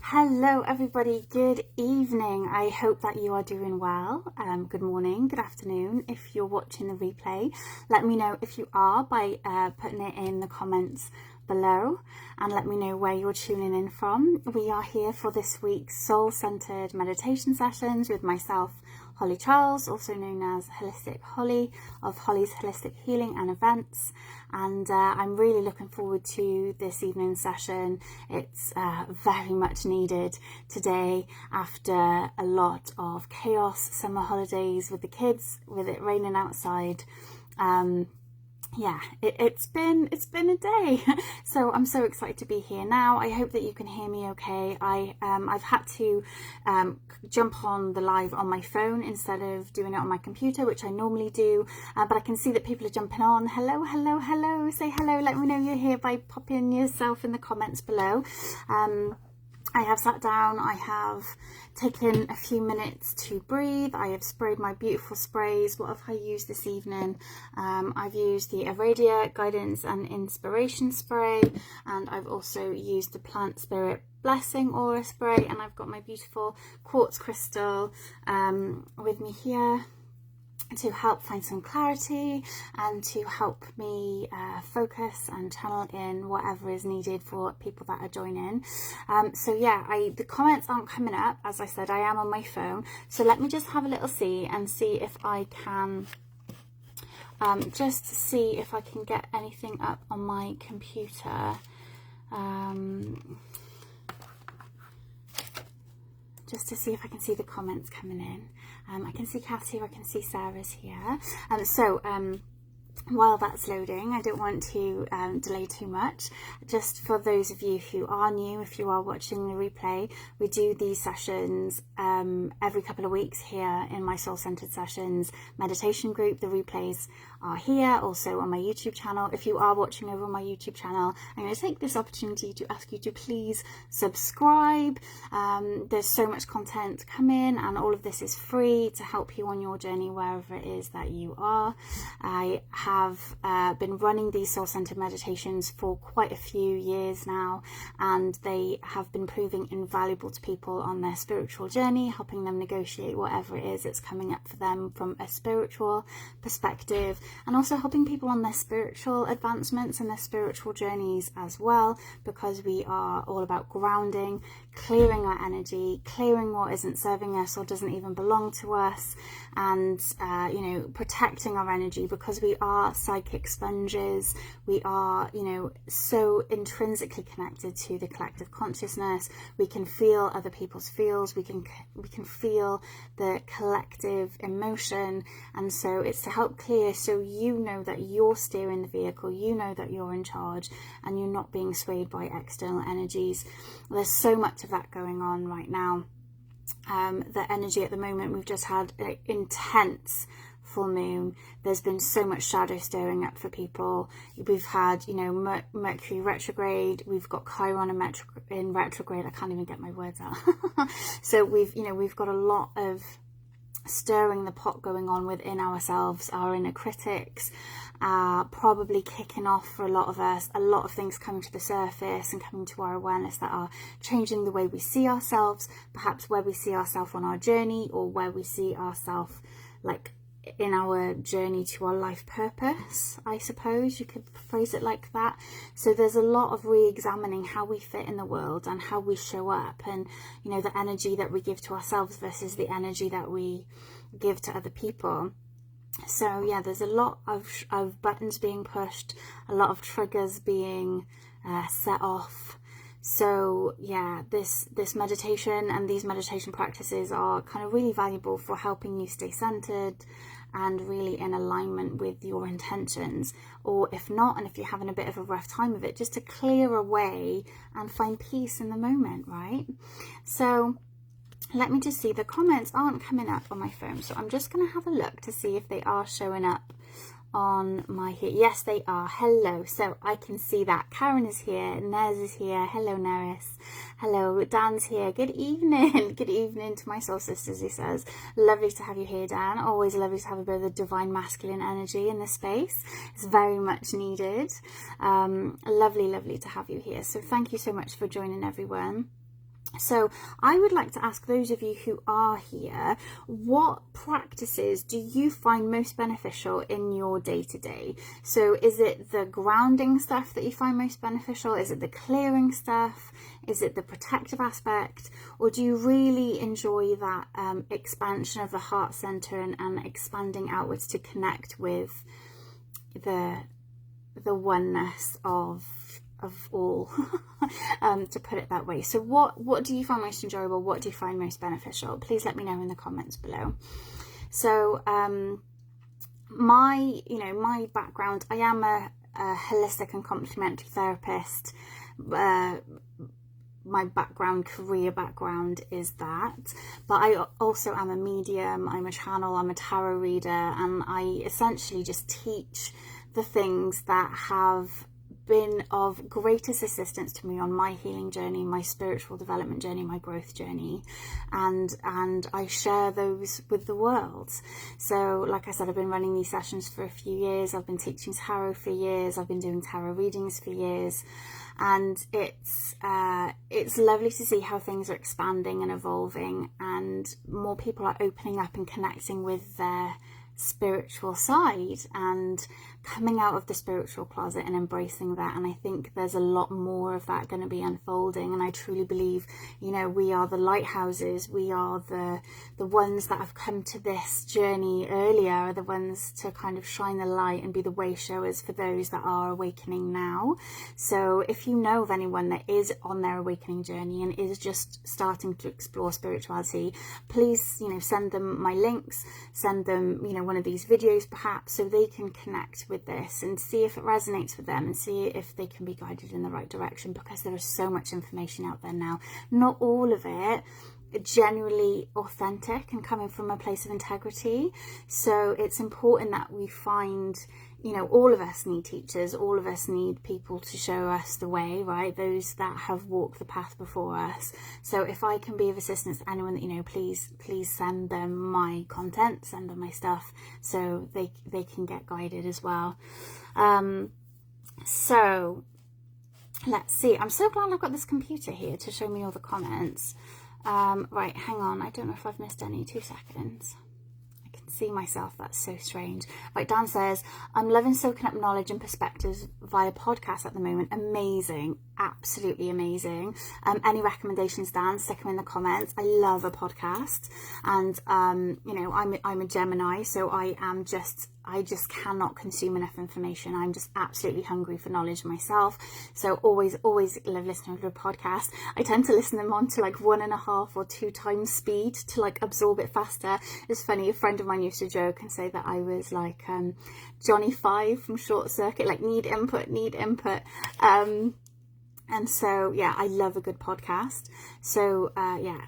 Hello everybody, good evening. I hope that you are doing well. Good morning, good afternoon if you're watching the replay. Let me know if you are by putting it in the comments below, and let me know where you're tuning in from. We are here for this week's soul-centered meditation sessions with myself, Holly Charles, also known as Holistic Holly of Holly's Holistic Healing and Events, and I'm really looking forward to this evening's session. It's very much needed today after a lot of chaos, summer holidays with the kids, with it raining outside. It's been a day. So I'm so excited to be here now. I hope that you can hear me okay. I've had to jump on the live on my phone instead of doing it on my computer, which I normally do, but I can see that people are jumping on. Hello, say hello, let me know you're here by popping yourself in the comments below. I have sat down, I have taken a few minutes to breathe, I have sprayed my beautiful sprays. What have I used this evening? I've used the Aradia Guidance and Inspiration Spray, and I've also used the Plant Spirit Blessing Aura Spray, and I've got my beautiful quartz crystal with me here to help find some clarity and to help me focus and channel in whatever is needed for people that are joining. The comments aren't coming up. As I said, I am on my phone, so let me just have a little see and see if I can see if I can get anything up on my computer. Just to see if I can see the comments coming in. I can see Kathy, I can see Sarah's here. While that's loading, I don't want to delay too much. Just for those of you who are new, if you are watching the replay, we do these sessions every couple of weeks here in my Soul Centered Sessions meditation group. The replays are here, also on my YouTube channel. If you are watching over on my YouTube channel, I'm going to take this opportunity to ask you to please subscribe. There's so much content coming, and all of this is free to help you on your journey wherever it is that you are. I have been running these soul-centered meditations for quite a few years now, and they have been proving invaluable to people on their spiritual journey, helping them negotiate whatever it is that's coming up for them from a spiritual perspective, and also helping people on their spiritual advancements and their spiritual journeys as well, because we are all about grounding, clearing our energy, clearing what isn't serving us or doesn't even belong to us, and protecting our energy, because we are psychic sponges. We are so intrinsically connected to the collective consciousness. We can feel other people's feels, we can feel the collective emotion, and so it's to help clear, so you know that you're steering the vehicle, you know that you're in charge, and you're not being swayed by external energies. There's so much of that going on right now. The energy at the moment, we've just had an intense full moon. There's been so much shadow stirring up for people. We've had Mercury retrograde, we've got Chiron in retrograde. I can't even get my words out. So we've got a lot of stirring the pot going on within ourselves. Our inner critics are probably kicking off for a lot of us, a lot of things coming to the surface and coming to our awareness that are changing the way we see ourselves, perhaps where we see ourselves on our journey, or where we see ourselves in our journey to our life purpose, I suppose you could phrase it like that. So there's a lot of re-examining how we fit in the world and how we show up, and the energy that we give to ourselves versus the energy that we give to other people. So yeah, there's a lot of buttons being pushed, a lot of triggers being set off. So yeah, this meditation and these meditation practices are kind of really valuable for helping you stay centered and really in alignment with your intentions, or if not, and if you're having a bit of a rough time of it, just to clear away and find peace in the moment, right? So let me just see, the comments aren't coming up on my phone, so I'm just going to have a look to see if they are showing up on my here. Yes, they are. Hello. So I can see that Karen is here, Nez is here. Hello, Neris. Hello, Dan's here. Good evening. Good evening to my soul sisters, he says. Lovely to have you here, Dan. Always lovely to have a bit of the divine masculine energy in this space. It's very much needed. Lovely to have you here. So thank you so much for joining, everyone. So I would like to ask those of you who are here, what practices do you find most beneficial in your day-to-day? So is it the grounding stuff that you find most beneficial? Is it the clearing stuff? Is it the protective aspect? Or do you really enjoy that expansion of the heart center and expanding outwards to connect with the oneness of all, to put it that way? So what do you find most enjoyable? What do you find most beneficial? Please let me know in the comments below. So my background, I am a holistic and complementary therapist. My career background is that, but I also am a medium, I'm a channel, I'm a tarot reader, and I essentially just teach the things that have been of greatest assistance to me on my healing journey, my spiritual development journey, my growth journey, and I share those with the world. So like I said, I've been running these sessions for a few years, I've been teaching tarot for years, I've been doing tarot readings for years, and it's lovely to see how things are expanding and evolving, and more people are opening up and connecting with their spiritual side and coming out of the spiritual closet and embracing that. And I think there's a lot more of that going to be unfolding, and I truly believe, we are the lighthouses, we are the ones that have come to this journey earlier, are the ones to kind of shine the light and be the way showers for those that are awakening now. So if you know of anyone that is on their awakening journey and is just starting to explore spirituality, please send them my links, send them one of these videos perhaps, so they can connect with this and see if it resonates with them and see if they can be guided in the right direction, because there is so much information out there now, not all of it genuinely authentic and coming from a place of integrity. So it's important that we find, all of us need teachers, all of us need people to show us the way, right? Those that have walked the path before us. So if I can be of assistance to anyone that please send them my content, send them my stuff, so they can get guided as well. So let's see, I'm so glad I've got this computer here to show me all the comments. Right, hang on, I don't know if I've missed any. 2 seconds. I can see myself, that's so strange. Right, Dan says, I'm loving soaking up knowledge and perspectives via podcast at the moment. Amazing, absolutely amazing. Any recommendations, Dan? Stick them in the comments. I love a podcast, and I'm a Gemini, so I just cannot consume enough information. I'm just absolutely hungry for knowledge myself. So always love listening to a podcast. I tend to listen them on to like 1.5 or 2 times speed to like absorb it faster. It's funny, a friend of mine used to joke and say that I was like Johnny 5 from Short Circuit, like need input. And so, yeah, I love a good podcast. So,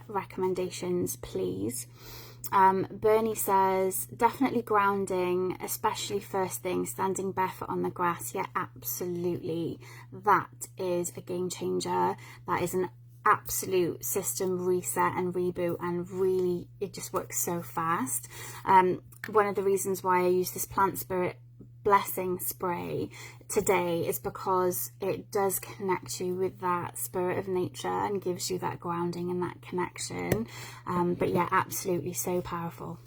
recommendations, please. Bernie says, definitely grounding, especially first thing, standing barefoot on the grass. Yeah, absolutely. That is a game changer. That is an absolute system reset and reboot, and really, it just works so fast. One of the reasons why I use this plant spirit blessing spray today is because it does connect you with that spirit of nature and gives you that grounding and that connection. But yeah, absolutely so powerful.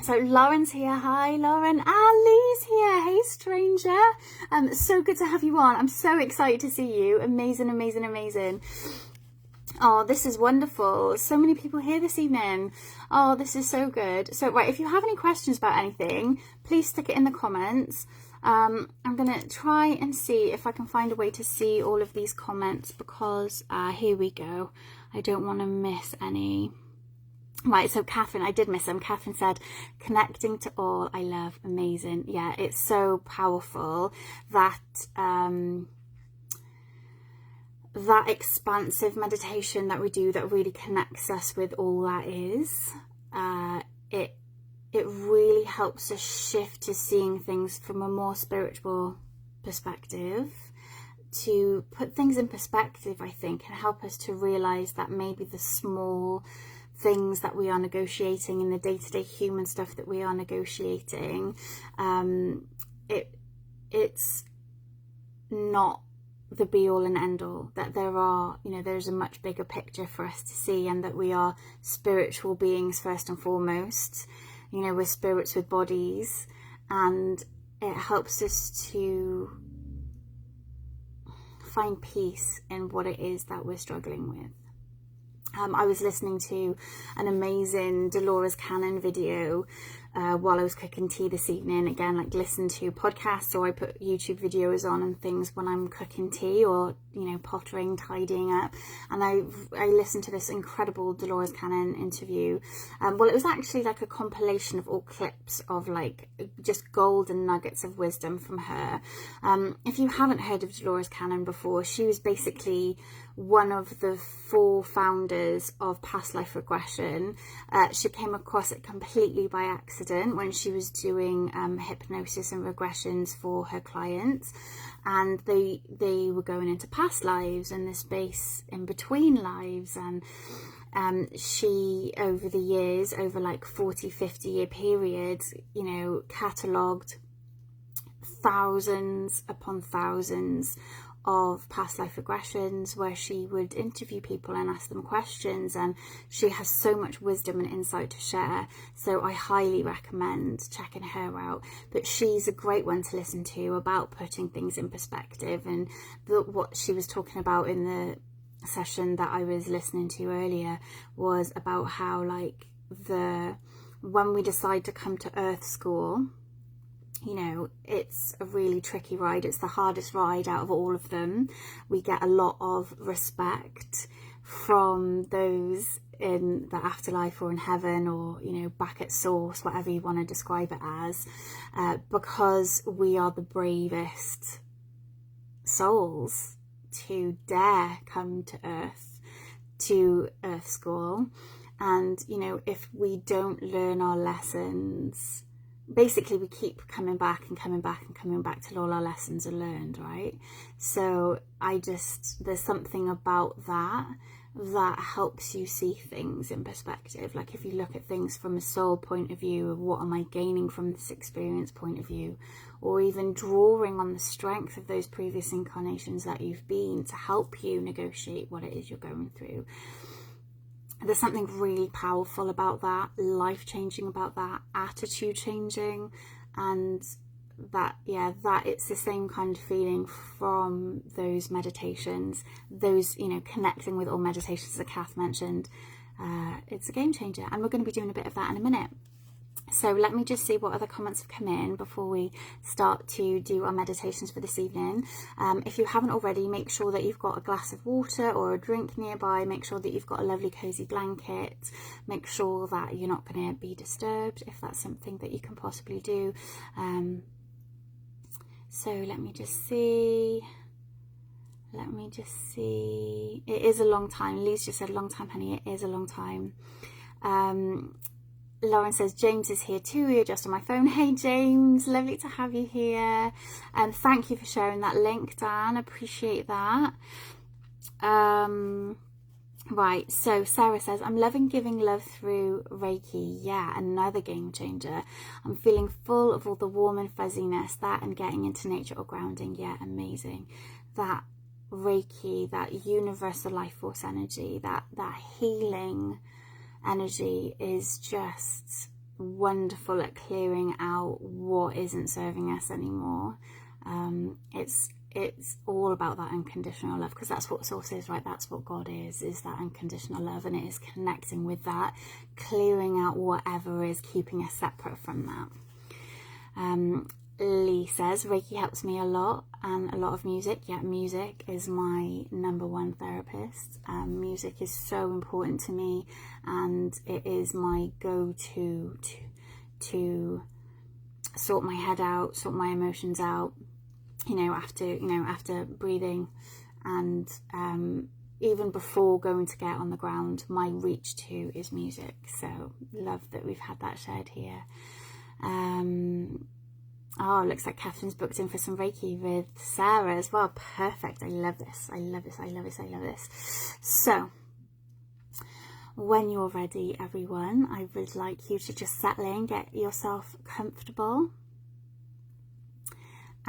So Lauren's here. Hi Lauren. Lee's here. Hey stranger. So good to have you on. I'm so excited to see you. Amazing. Oh, this is wonderful. So many people here this evening. Oh, this is so good. So, right, if you have any questions about anything, please stick it in the comments. I'm going to try and see if I can find a way to see all of these comments, because here we go. I don't want to miss any. Right, so Catherine, I did miss them. Catherine said, connecting to all I love. Amazing. Yeah, it's so powerful that... that expansive meditation that we do that really connects us with all that is, it really helps us shift to seeing things from a more spiritual perspective, to put things in perspective, I think, and help us to realize that maybe the small things that we are negotiating in the day-to-day human stuff that we are negotiating, it's not the be all and end all, that there are, there's a much bigger picture for us to see, and that we are spiritual beings first and foremost. We're spirits with bodies, and it helps us to find peace in what it is that we're struggling with. I was listening to an amazing Dolores Cannon video while I was cooking tea this evening. Again, like, listen to podcasts, or I put YouTube videos on and things when I'm cooking tea, or pottering, tidying up, and I listened to this incredible Dolores Cannon interview. Well, it was actually like a compilation of all clips of like just golden nuggets of wisdom from her. If you haven't heard of Dolores Cannon before, she was basically one of the 4 founders of past life regression. She came across it completely by accident when she was doing hypnosis and regressions for her clients, and they were going into past lives and the space in between lives, and she, over the years, over like 40-50 year periods, catalogued thousands upon thousands of past life regressions, where she would interview people and ask them questions, and she has so much wisdom and insight to share, so I highly recommend checking her out. But she's a great one to listen to about putting things in perspective, and what she was talking about in the session that I was listening to earlier was about how, like, when we decide to come to Earth School, it's a really tricky ride. It's the hardest ride out of all of them. We get a lot of respect from those in the afterlife, or in heaven, or back at source, whatever you want to describe it as, because we are the bravest souls to dare come to Earth School. And if we don't learn our lessons, basically we keep coming back and coming back and coming back till all our lessons are learned, right? So there's something about that helps you see things in perspective. Like, if you look at things from a soul point of view, of what am I gaining from this experience point of view, or even drawing on the strength of those previous incarnations that you've been to help you negotiate what it is you're going through. There's something really powerful about that, life-changing about that, attitude-changing, and that it's the same kind of feeling from those meditations, those, connecting with all meditations that Kath mentioned. It's a game changer, and we're going to be doing a bit of that in a minute. So let me just see what other comments have come in before we start to do our meditations for this evening. If you haven't already, make sure that you've got a glass of water or a drink nearby. Make sure that you've got a lovely cozy blanket. Make sure that you're not going to be disturbed, if that's something that you can possibly do. So let me just see. It is a long time. Lee's just said, long time, honey. It is a long time. Lauren says, James is here too. You're just on my phone. Hey, James. Lovely to have you here. And thank you for sharing that link, Dan. Appreciate that. Right. So Sarah says, I'm loving giving love through Reiki. Yeah, another game changer. I'm feeling full of all the warm and fuzziness, that and getting into nature or grounding. Yeah, amazing. That Reiki, that universal life force energy, that healing energy is just wonderful at clearing out what isn't serving us anymore. It's all about that unconditional love, because that's what source is, right? That's what God is that unconditional love, and it is connecting with that, clearing out whatever is keeping us separate from that. Lee says, Reiki helps me a lot, and a lot of music. Yeah, music is my #1 therapist. Music is so important to me, and it is my go-to to sort my head out, sort my emotions out, after breathing, and even before going to get on the ground, my reach to is music. So love that we've had that shared here. Oh, looks like Catherine's booked in for some Reiki with Sarah as well. Perfect. I love this. So, when you're ready, everyone, I would like you to just settle in, get yourself comfortable.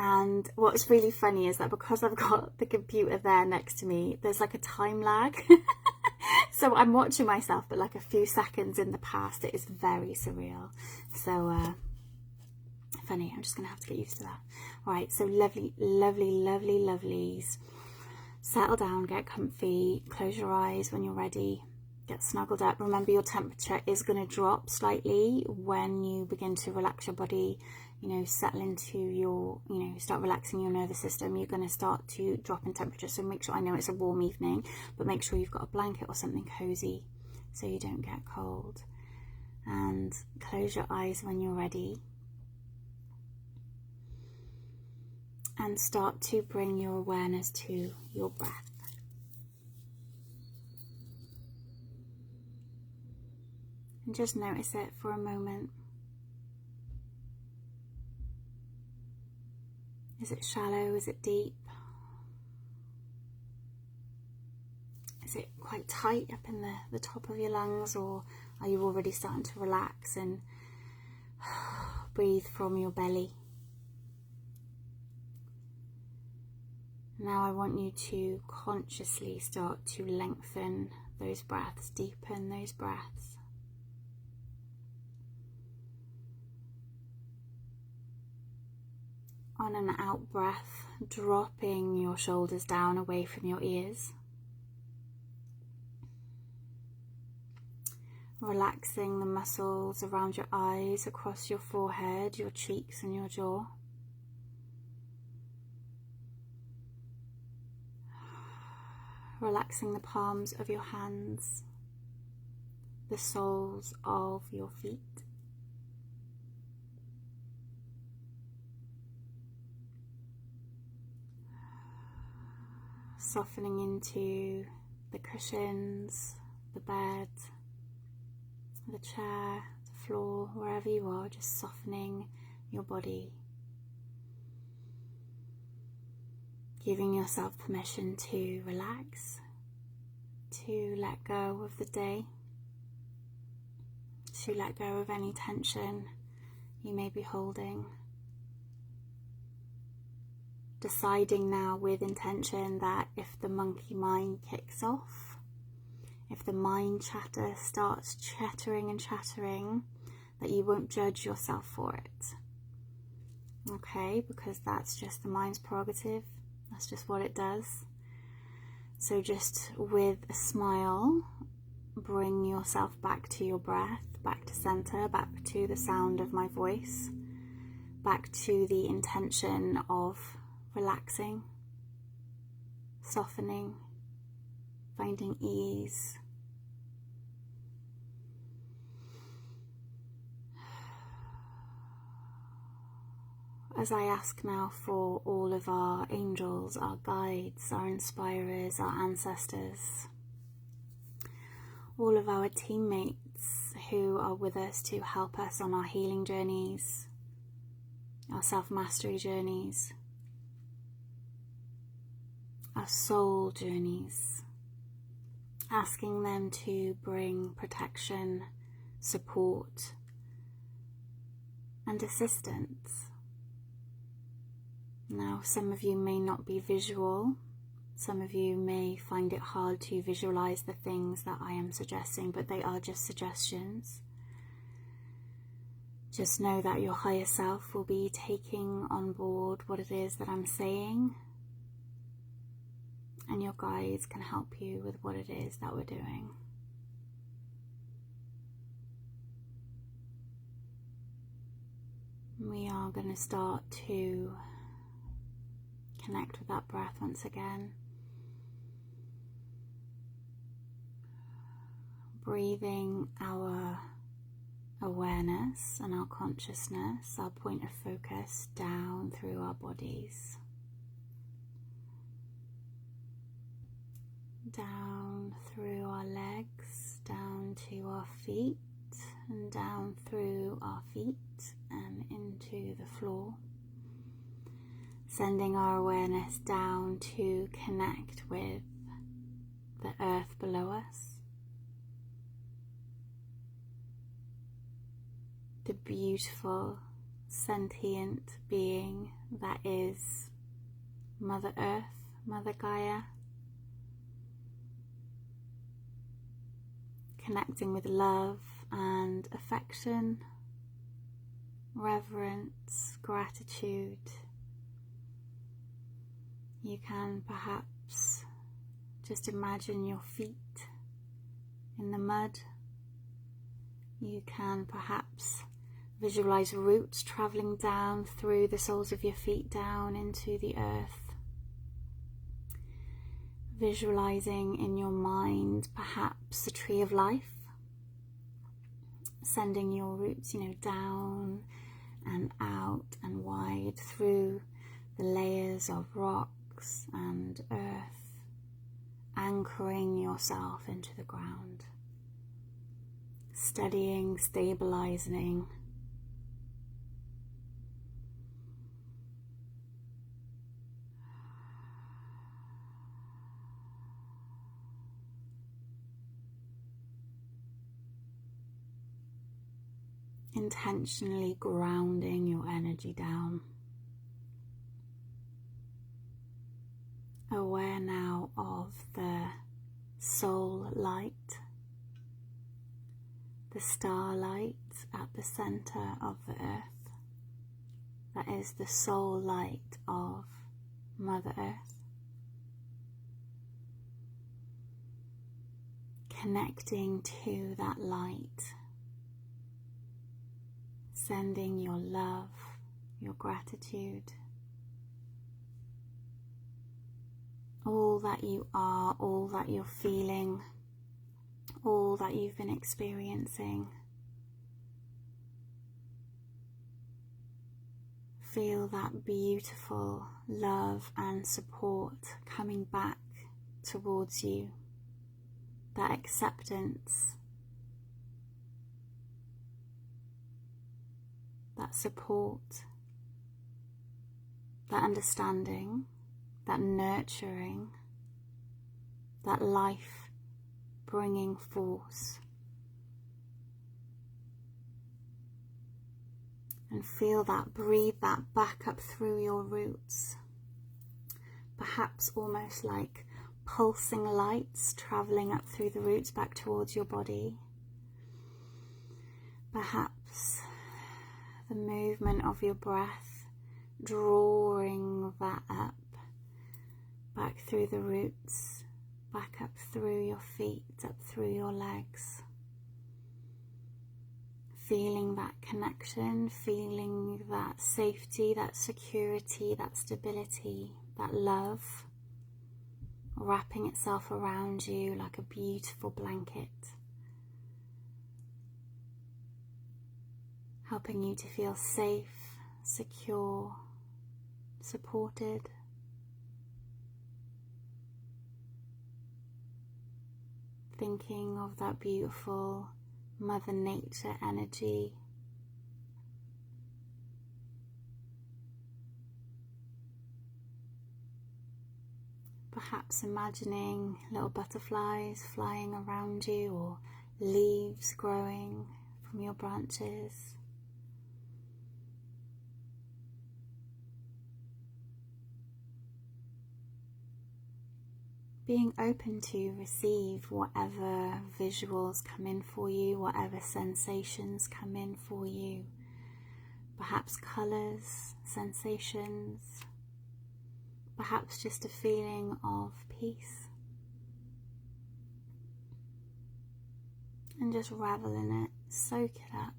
And what's really funny is that because I've got the computer there next to me, there's like a time lag. So I'm watching myself, but like a few seconds in the past. It is very surreal. So funny. I'm just going to have to get used to that. All right, so lovely, lovely, lovely, lovelies. Settle down, get comfy, close your eyes when you're ready. Get snuggled up. Remember, your temperature is going to drop slightly when you begin to relax your body, you know, settle into your, you know, start relaxing your nervous system. You're going to start to drop in temperature. So make sure, I know it's a warm evening, but make sure you've got a blanket or something cozy so you don't get cold. And close your eyes when you're ready. And start to bring your awareness to your breath. And just notice it for a moment. Is it shallow? Is it deep? Is it quite tight up in the top of your lungs, or are you already starting to relax and breathe from your belly? Now I want you to consciously start to lengthen those breaths, deepen those breaths. On an out breath, dropping your shoulders down away from your ears. Relaxing the muscles around your eyes, across your forehead, your cheeks and your jaw. Relaxing the palms of your hands, the soles of your feet. Softening into the cushions, the bed, the chair, the floor, wherever you are, just softening your body. Giving yourself permission to relax, to let go of the day, to let go of any tension you may be holding. Deciding now with intention that if the monkey mind kicks off, if the mind chatter starts chattering and chattering, that you won't judge yourself for it. Okay, because that's just the mind's prerogative. That's just what it does. So just with a smile, bring yourself back to your breath, back to center, back to the sound of my voice, back to the intention of relaxing, softening, finding ease. As I ask now for all of our angels, our guides, our inspirers, our ancestors, all of our teammates who are with us to help us on our healing journeys, our self-mastery journeys, our soul journeys, asking them to bring protection, support, and assistance. Now, some of you may not be visual. Some of you may find it hard to visualize the things that I am suggesting, but they are just suggestions. Just know that your higher self will be taking on board what it is that I'm saying, and your guides can help you with what it is that we're doing. We are going to start to connect with that breath once again. Breathing our awareness and our consciousness, our point of focus, down through our bodies. Down through our legs, down to our feet, and down through our feet and into the floor. Sending our awareness down to connect with the earth below us, the beautiful sentient being that is Mother Earth, Mother Gaia. Connecting with love and affection, reverence, gratitude. You can perhaps just imagine your feet in the mud. You can perhaps visualize roots traveling down through the soles of your feet down into the earth. Visualizing in your mind perhaps a tree of life, sending your roots, down and out and wide through the layers of rocks and earth, anchoring yourself into the ground, steadying, stabilizing. Intentionally grounding your energy down. Aware now of the soul light, the starlight at the center of the earth. That is the soul light of Mother Earth. Connecting to that light. Sending your love, your gratitude, all that you are, all that you're feeling, all that you've been experiencing. Feel that beautiful love and support coming back towards you, that acceptance, that support, that understanding, that nurturing, that life-bringing force. And feel that, breathe that back up through your roots, perhaps almost like pulsing lights travelling up through the roots back towards your body. Perhaps the movement of your breath, drawing that up, back through the roots, back up through your feet, up through your legs. Feeling that connection, feeling that safety, that security, that stability, that love, wrapping itself around you like a beautiful blanket. Helping you to feel safe, secure, supported. Thinking of that beautiful Mother Nature energy. Perhaps imagining little butterflies flying around you, or leaves growing from your branches. Being open to receive whatever visuals come in for you, whatever sensations come in for you. Perhaps colours, sensations, perhaps just a feeling of peace. And just revel in it, soak it up.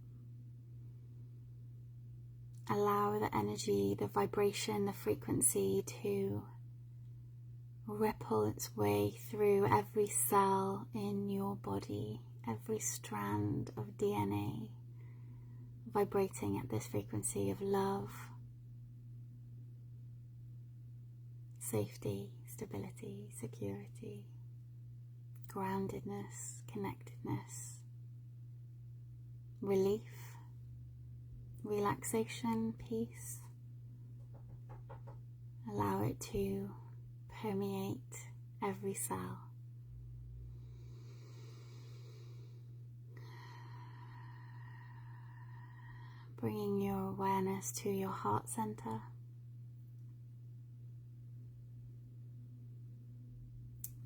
Allow the energy, the vibration, the frequency to ripple its way through every cell in your body, every strand of DNA, vibrating at this frequency of love, safety, stability, security, groundedness, connectedness, relief, relaxation, peace. Allow it to permeate every cell. bringing your awareness to your heart center.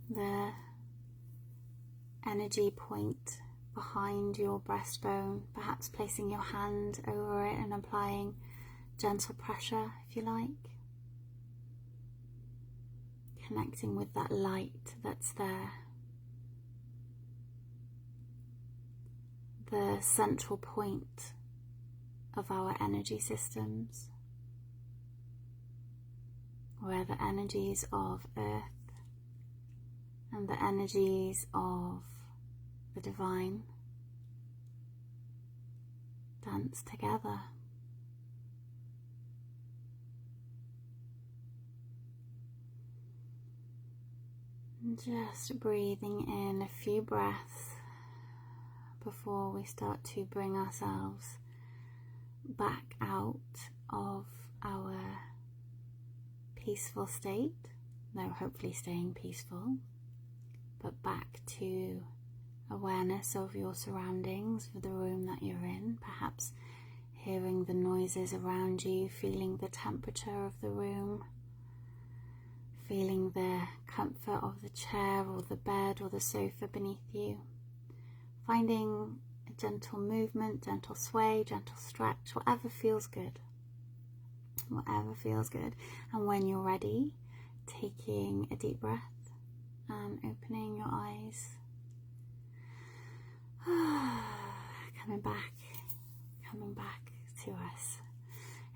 The energy point behind your breastbone, perhaps placing your hand over it and applying gentle pressure, if you like. Connecting with that light that's there. The central point of our energy systems, where the energies of Earth and the energies of the divine dance together. And just breathing in a few breaths before we start to bring ourselves back out of our peaceful state. No, hopefully staying peaceful, but back to awareness of your surroundings, of the room that you're in, perhaps hearing the noises around you, feeling the temperature of the room, feeling the comfort of the chair or the bed or the sofa beneath you, finding a gentle movement, gentle sway, gentle stretch, whatever feels good. Whatever feels good. And when you're ready, taking a deep breath and opening your eyes. Coming back to us.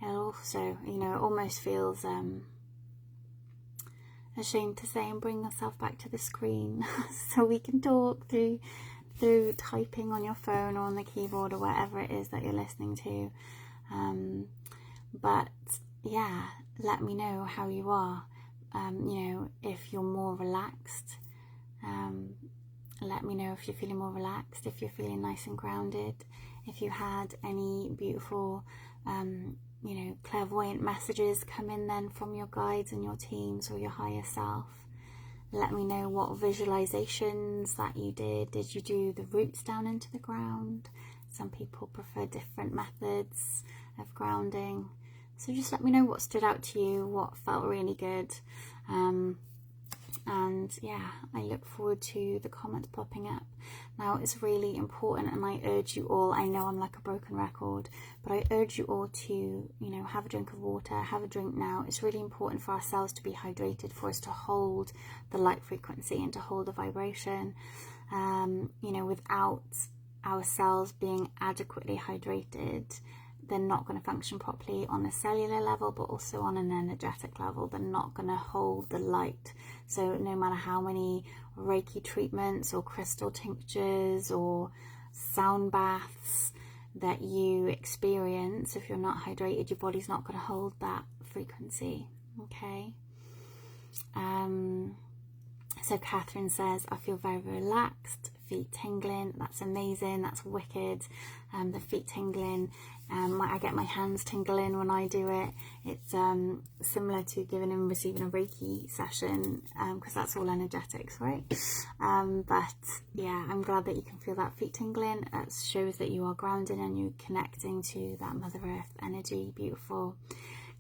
It also, it almost feels ashamed to say, and bring yourself back to the screen so we can talk through typing on your phone or on the keyboard or whatever it is that you're listening to. But yeah, let me know how you are. If you're more relaxed, let me know if you're feeling more relaxed, if you're feeling nice and grounded, if you had any beautiful, clairvoyant messages come in then from your guides and your teams or your higher self. Let me know what visualizations that you did. Did you do the roots down into the ground? Some people prefer different methods of grounding. So just let me know what stood out to you, what felt really good. And yeah, I look forward to the comments popping up. Now, it's really important, and I urge you all, I know I'm like a broken record, but I urge you all to, have a drink of water, have a drink now. It's really important for our cells to be hydrated, for us to hold the light frequency and to hold the vibration. Without our cells being adequately hydrated, they're not going to function properly on a cellular level, but also on an energetic level. They're not going to hold the light. So no matter how many Reiki treatments or crystal tinctures or sound baths that you experience, if you're not hydrated, your body's not going to hold that frequency. Okay. So Catherine says, I feel very relaxed, feet tingling. That's amazing. That's wicked. The feet tingling. I get my hands tingling when I do it. It's similar to giving and receiving a Reiki session, because that's all energetics, right? But yeah, I'm glad that you can feel that feet tingling. It shows that you are grounded and you're connecting to that Mother Earth energy. Beautiful.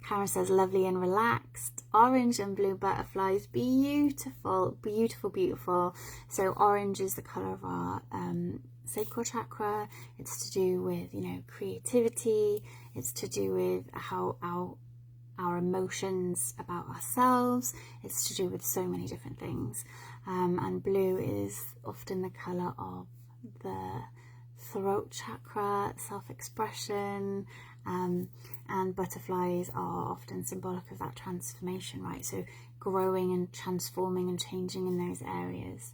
Karen says, lovely and relaxed. Orange and blue butterflies. Beautiful, beautiful, beautiful. So orange is the colour of our sacral chakra. It's to do with, creativity. It's to do with how our emotions about ourselves. It's to do with so many different things. And blue is often the colour of the throat chakra, self-expression, and butterflies are often symbolic of that transformation, right? So growing and transforming and changing in those areas.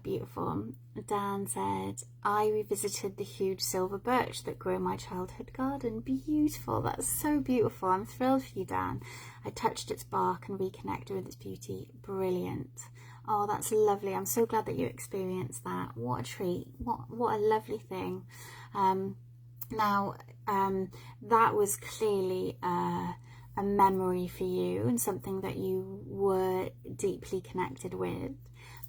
Beautiful. Dan said, I revisited the huge silver birch that grew in my childhood garden. Beautiful. That's so beautiful. I'm thrilled for you, Dan. I touched its bark and reconnected with its beauty. Brilliant. Oh, that's lovely. I'm so glad that you experienced that. What a treat. What a lovely thing. Now, that was clearly a memory for you and something that you were deeply connected with.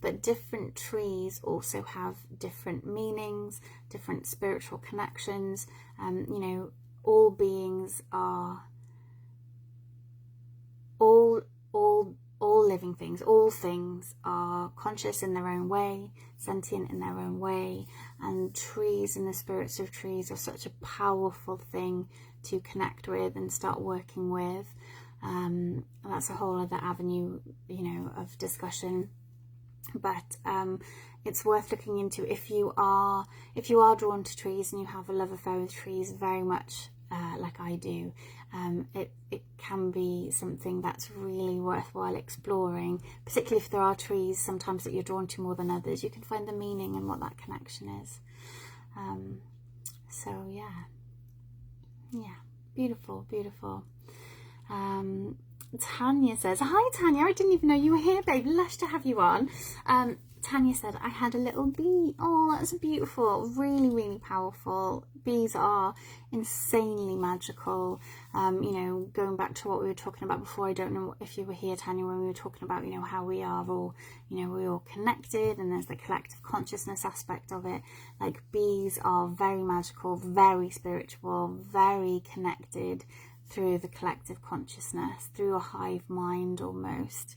But different trees also have different meanings, different spiritual connections. all beings are, all living things, all things are conscious in their own way, sentient in their own way, and trees and the spirits of trees are such a powerful thing to connect with and start working with. That's a whole other avenue, you know, of discussion. But it's worth looking into if you are drawn to trees and you have a love affair with trees, very much like I do. It can be something that's really worthwhile exploring, particularly if there are trees sometimes that you're drawn to more than others. You can find the meaning and what that connection is. So yeah, beautiful. Tanya says, hi Tanya, I didn't even know you were here, babe. Lush to have you on. Tanya said, I had a little bee. Oh, that's beautiful. Really powerful. Bees are insanely magical. You know, going back to what we were talking about before, I don't know if you were here, Tanya, when we were talking about, you know, how we are all, you know, we're all connected and there's the collective consciousness aspect of it. Like, bees are very magical, very spiritual, very connected through the collective consciousness, through a hive mind almost.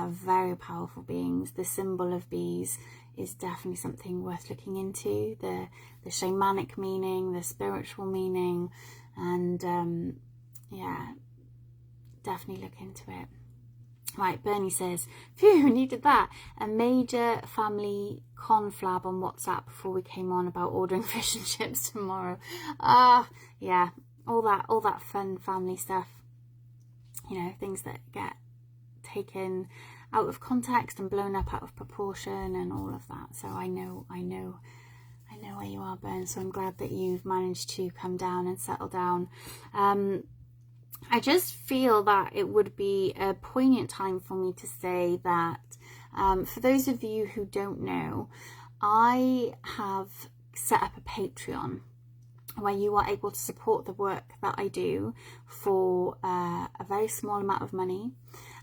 Very powerful beings. The symbol of bees is definitely something worth looking into, the shamanic meaning, the spiritual meaning, and yeah, definitely look into it. Right, Bernie says, phew, needed that. A major family conflab on WhatsApp before we came on about ordering fish and chips tomorrow. Yeah, all that fun family stuff, you know, things that get taken out of context and blown up out of proportion and all of that. So I know where you are, Ben. So I'm glad that you've managed to come down and settle down. I just feel that it would be a poignant time for me to say that for those of you who don't know, I have set up a Patreon where you are able to support the work that I do for a very small amount of money.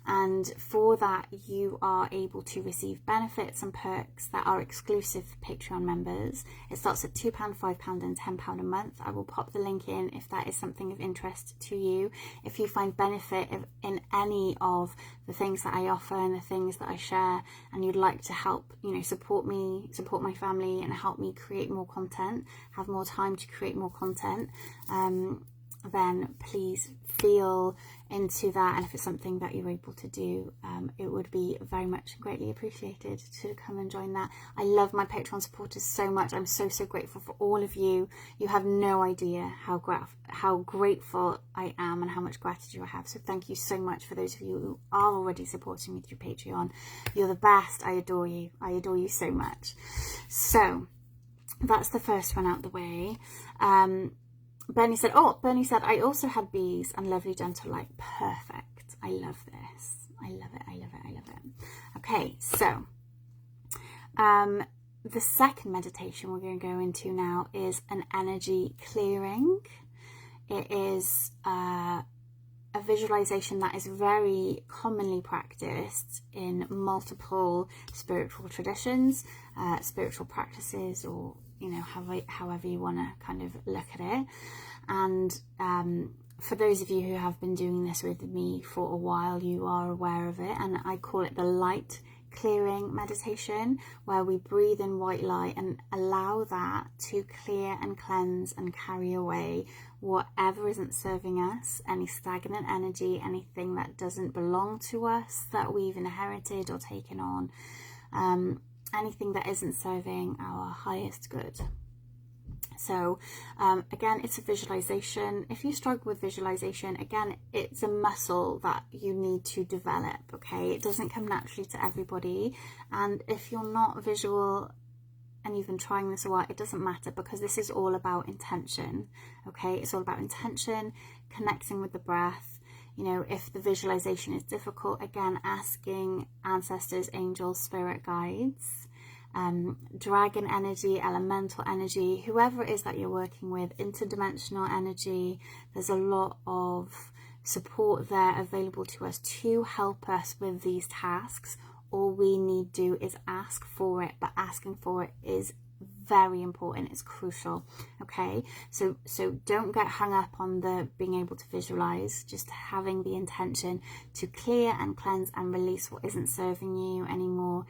And for that, you are able to receive benefits and perks that are exclusive for Patreon members. It starts at £2, £5 and £10 a month. I will pop the link in if that is something of interest to you. If you find benefit in any of the things that I offer and the things that I share, and you'd like to help, you know, support me, support my family, and help me create more content, have more time to create more content, then please feel into that. And if it's something that you're able to do, it would be very much greatly appreciated to come and join that. I love my Patreon supporters so much. I'm so grateful for all of you. You have no idea how grateful I am and how much gratitude I have. So thank you so much for those of you who are already supporting me through Patreon. You're the best. I adore you. I adore you so much. So that's the first one out the way. Bernie said, I also had bees and lovely gentle light. Perfect. I love this. I love it. Okay, so the second meditation we're going to go into now is an energy clearing. It is a visualization that is very commonly practiced in multiple spiritual traditions, spiritual practices, or, you know, however you want to kind of look at it. And for those of you who have been doing this with me for a while, you are aware of it. And I call it the light clearing meditation, where we breathe in white light and allow that to clear and cleanse and carry away whatever isn't serving us, any stagnant energy, anything that doesn't belong to us that we've inherited or taken on, anything that isn't serving our highest good. So again, it's a visualization. If you struggle with visualization, again, it's a muscle that you need to develop, okay? It doesn't come naturally to everybody. And if you're not visual and you've been trying this a while, it doesn't matter, because this is all about intention, okay? It's all about intention, connecting with the breath. You know, if the visualization is difficult, again, asking ancestors, angels, spirit guides, dragon energy, elemental energy, whoever it is that you're working with, interdimensional energy. There's a lot of support there available to us to help us with these tasks. All we need to do is ask for it, but asking for it is very important, it's crucial. Okay, so don't get hung up on the being able to visualize. Just having the intention to clear and cleanse and release what isn't serving you anymore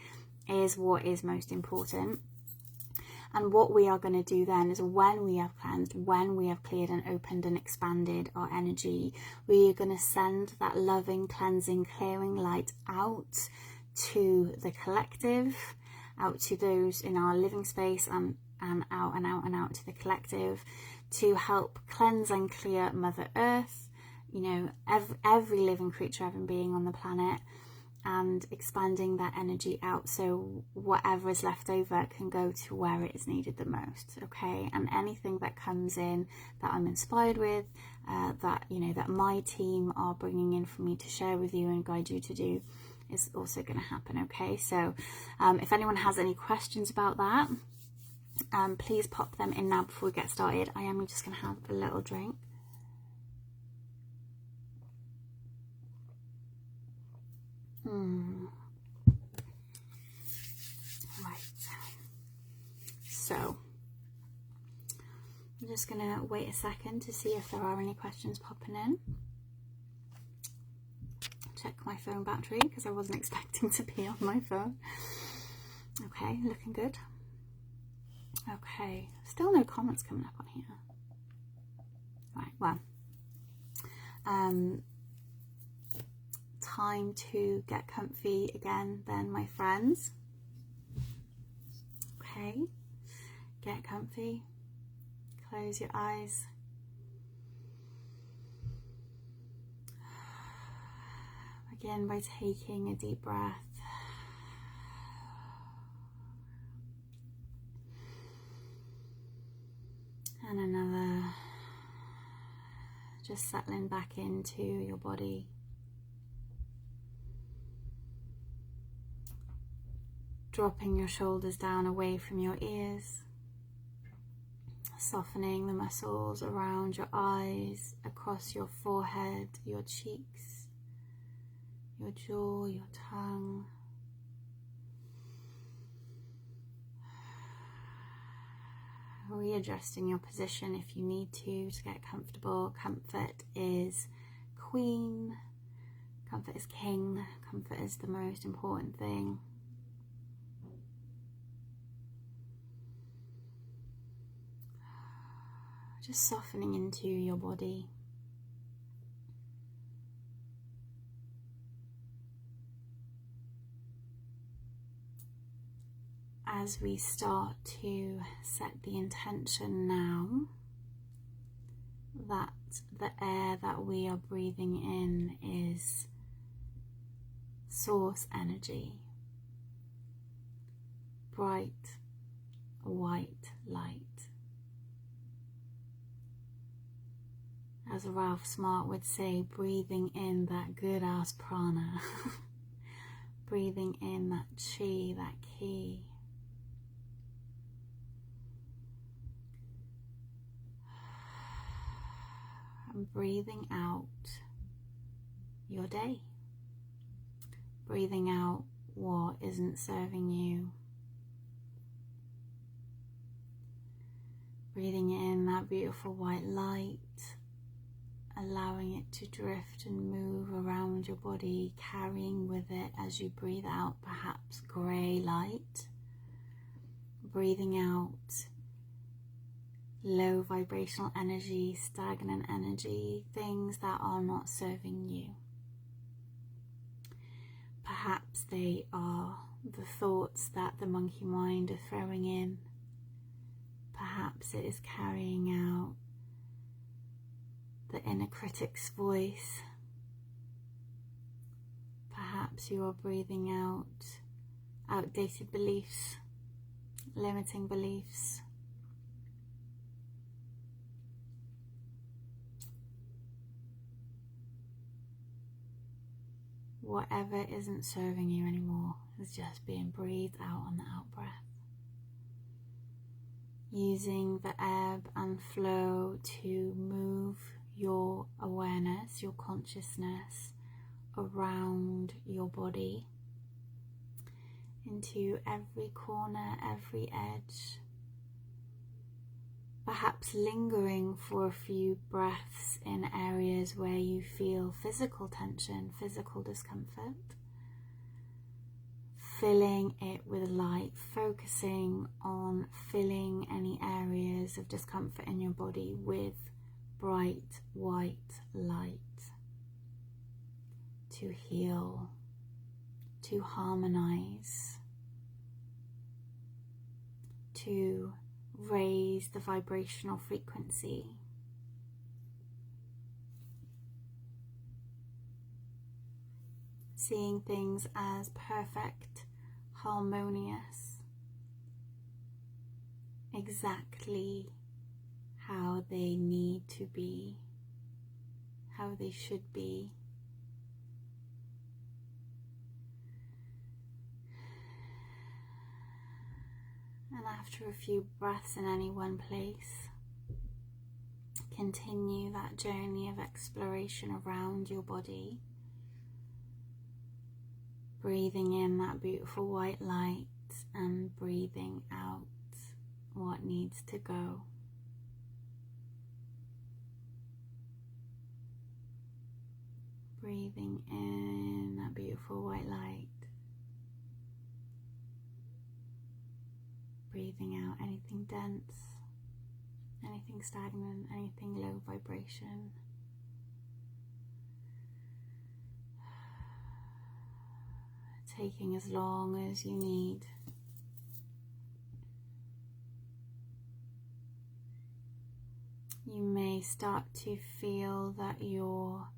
is what is most important. And what we are going to do then is, when we have cleansed, when we have cleared and opened and expanded our energy, we are going to send that loving, cleansing, clearing light out to the collective, out to those in our living space, and out and out and out to the collective, to help cleanse and clear Mother Earth, you know, every living creature, every being on the planet, and expanding that energy out, so whatever is left over can go to where it is needed the most. Okay, and anything that comes in that I'm inspired with, that, you know, that my team are bringing in for me to share with you and guide you to do, is also going to happen. Okay, so if anyone has any questions about that, please pop them in now before we get started. I am just going to have a little drink. Right, so I'm just gonna wait a second to see if there are any questions popping in. Check my phone battery, because I wasn't expecting to be on my phone. Okay, looking good. Okay, still no comments coming up on here. Right, well, time to get comfy again then, my friends. Okay, get comfy, close your eyes, begin by taking a deep breath, and another, just settling back into your body. Dropping your shoulders down away from your ears, softening the muscles around your eyes, across your forehead, your cheeks, your jaw, your tongue. Readjusting your position if you need to get comfortable. Comfort is queen, comfort is king, comfort is the most important thing. Just softening into your body. As we start to set the intention now that the air that we are breathing in is source energy, bright white light. As Ralph Smart would say, breathing in that good ass prana, breathing in that chi, that ki. And breathing out your day, breathing out what isn't serving you, breathing in that beautiful white light, allowing it to drift and move around your body, carrying with it as you breathe out perhaps grey light, breathing out low vibrational energy, stagnant energy, things that are not serving you. Perhaps they are the thoughts that the monkey mind are throwing in. Perhaps it is carrying out the inner critic's voice. Perhaps you are breathing out outdated beliefs, limiting beliefs. Whatever isn't serving you anymore is just being breathed out on the out breath. Using the ebb and flow to move your awareness, your consciousness around your body, into every corner, every edge, Perhaps lingering for a few breaths in areas where you feel physical tension, physical discomfort. Filling it with light, focusing on filling any areas of discomfort in your body with bright white light to heal, to harmonize, to raise the vibrational frequency. Seeing things as perfect, harmonious, exactly how they need to be, how they should be. And after a few breaths in any one place, continue that journey of exploration around your body. Breathing in that beautiful white light and breathing out what needs to go. Breathing in that beautiful white light. Breathing out anything dense, anything stagnant, anything low vibration. Taking as long as you need. You may start to feel that your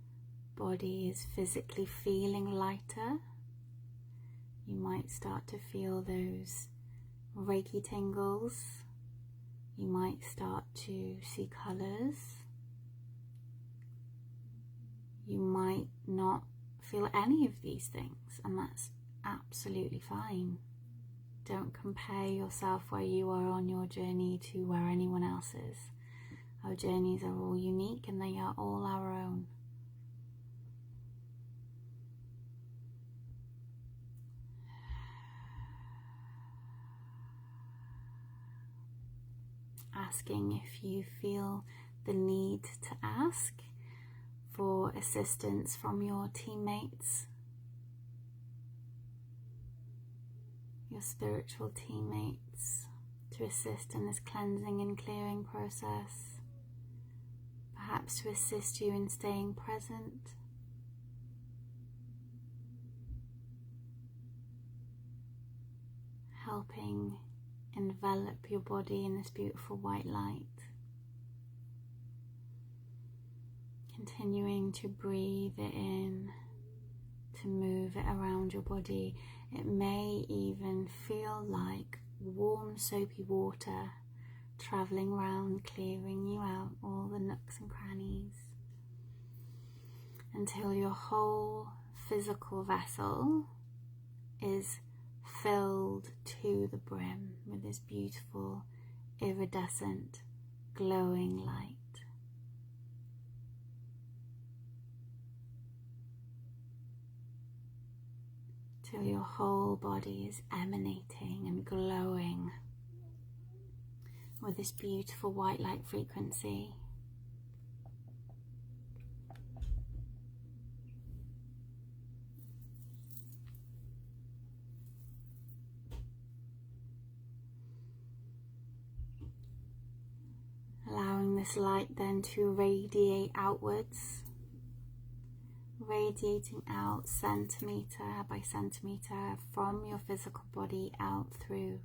body is physically feeling lighter. You might start to feel those Reiki tingles. You might start to see colors. You might not feel any of these things, and that's absolutely fine. Don't compare yourself where you are on your journey to where anyone else is. Our journeys are all unique and they are all our own. Asking if you feel the need to ask for assistance from your teammates, your spiritual teammates, to assist in this cleansing and clearing process, perhaps to assist you in staying present. Helping envelop your body in this beautiful white light. Continuing to breathe it in, to move it around your body. It may even feel like warm soapy water travelling around, clearing you out all the nooks and crannies, until your whole physical vessel is filled to the brim with this beautiful, iridescent, glowing light. Till your whole body is emanating and glowing with this beautiful white light frequency. Allowing this light then to radiate outwards, radiating out centimetre by centimetre from your physical body out through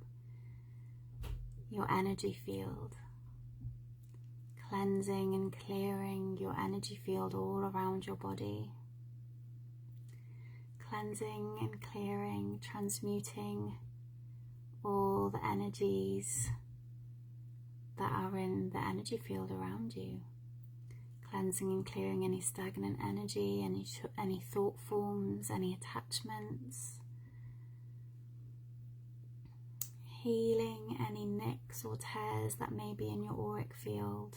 your energy field, cleansing and clearing your energy field all around your body, cleansing and clearing, transmuting all the energies that are in the energy field around you, cleansing and clearing any stagnant energy, any thought forms, any attachments, healing any nicks or tears that may be in your auric field,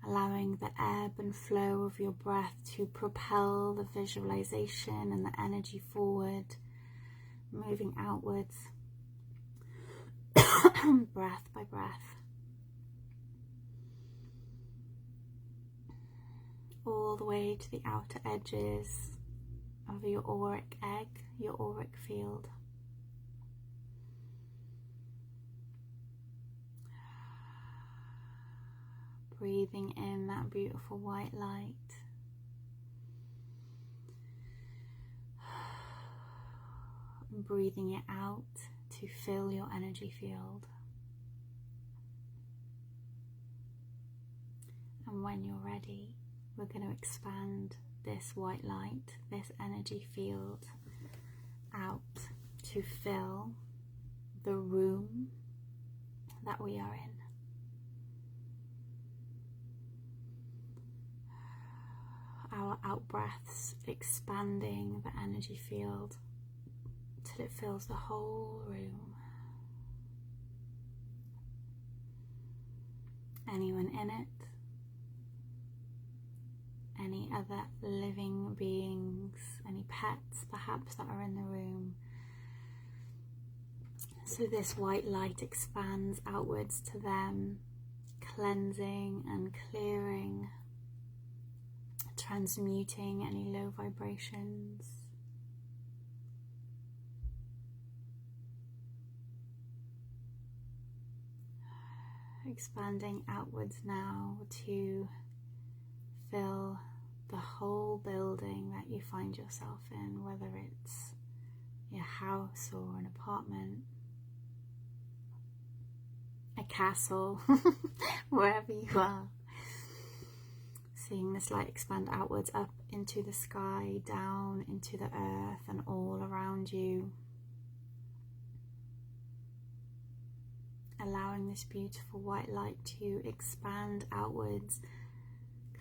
allowing the ebb and flow of your breath to propel the visualization and the energy forward, moving outwards, breath by breath. all the way to the outer edges of your auric egg, your auric field. Breathing in that beautiful white light. And breathing it out to fill your energy field. And when you're ready, we're going to expand this white light, this energy field, out to fill the room that we are in. Our out breaths expanding the energy field till it fills the whole room. Anyone in it, any other living beings, any pets perhaps that are in the room. So this white light expands outwards to them, cleansing and clearing, transmuting any low vibrations. Expanding outwards now to fill the whole building that you find yourself in, whether it's your house or an apartment, a castle, wherever you are. Seeing this light expand outwards, up into the sky, down into the earth and all around you. Allowing this beautiful white light to expand outwards,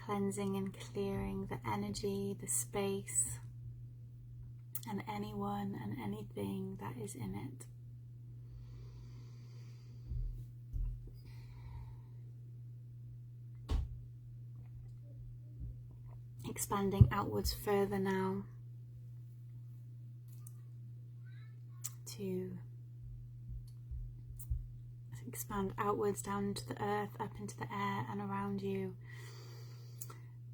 cleansing and clearing the energy, the space, and anyone and anything that is in it. Expanding outwards further now to expand outwards down into the earth, up into the air and around you,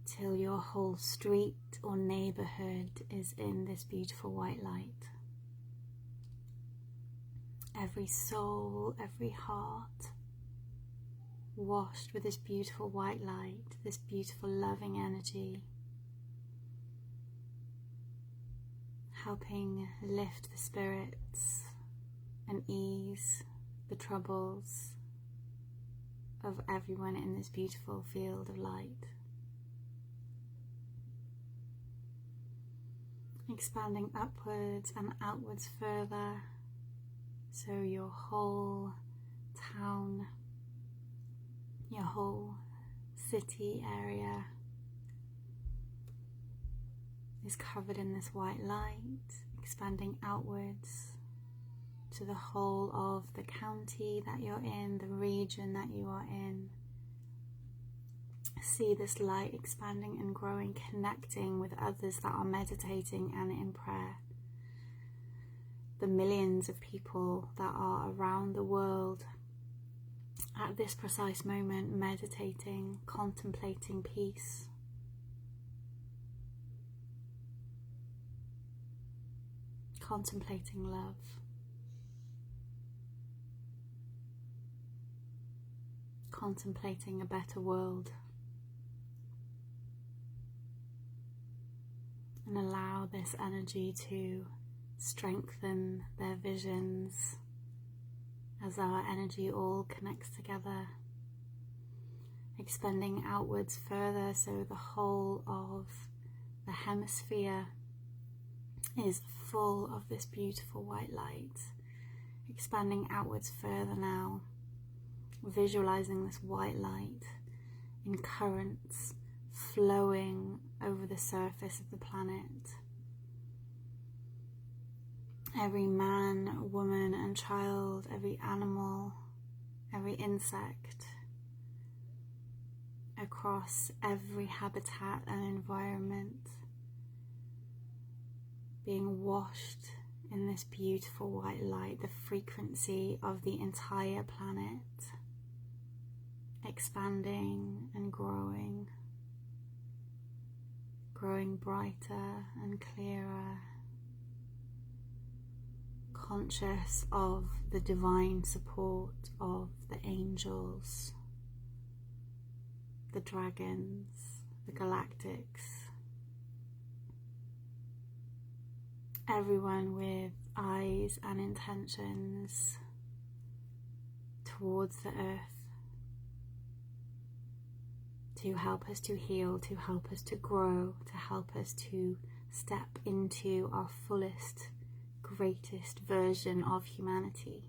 till your whole street or neighborhood is in this beautiful white light. Every soul, every heart washed with this beautiful white light, this beautiful loving energy, helping lift the spirits and ease the troubles of everyone in this beautiful field of light. Expanding upwards and outwards further, so your whole town, your whole city area is covered in this white light, expanding outwards to the whole of the county that you're in, the region that you are in. See this light expanding and growing, connecting with others that are meditating and in prayer. The millions of people that are around the world at this precise moment, meditating, contemplating peace. Contemplating love. Contemplating a better world. And allow this energy to strengthen their visions as our energy all connects together, expanding outwards further, so the whole of the hemisphere is full of this beautiful white light, expanding outwards further now, visualizing this white light in currents flowing over the surface of the planet. Every man, woman and child, every animal, every insect, across every habitat and environment, being washed in this beautiful white light, the frequency of the entire planet, expanding and growing. growing brighter and clearer, conscious of the divine support of the angels, the dragons, the galactics, everyone with eyes and intentions towards the earth to help us to heal, to help us to grow, to help us to step into our fullest, greatest version of humanity.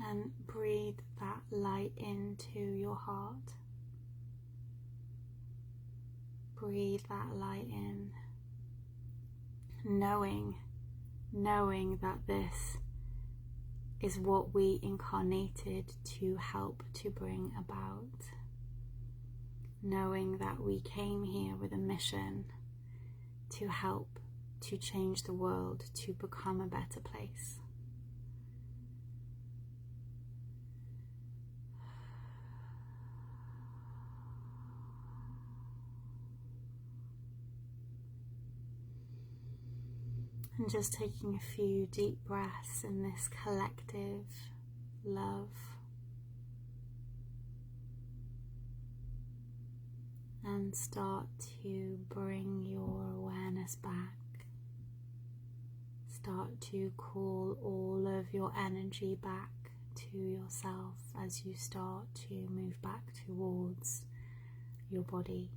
And breathe that light into your heart. Breathe that light in, knowing that this is what we incarnated to help to bring about. Knowing that we came here with a mission to help to change the world, to become a better place. And just taking a few deep breaths in this collective love. And start to bring your awareness back. Start to call all of your energy back to yourself as you start to move back towards your body.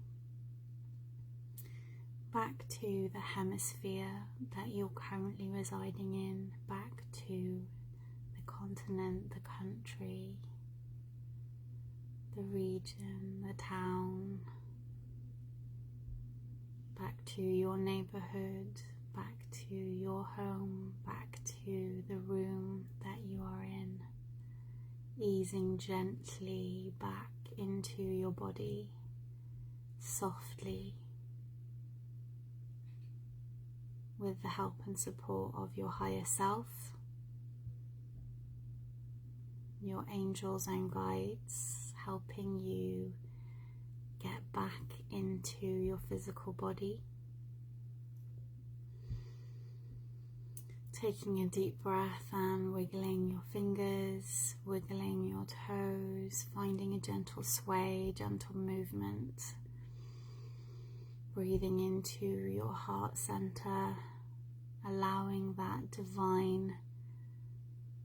Back to the hemisphere that you're currently residing in, back to the continent, the country, the region, the town, back to your neighborhood, back to your home, back to the room that you are in, easing gently back into your body, softly, with the help and support of your higher self, your angels and guides helping you get back into your physical body. Taking a deep breath and wiggling your fingers, wiggling your toes, finding a gentle sway, gentle movement. Breathing into your heart center, allowing that divine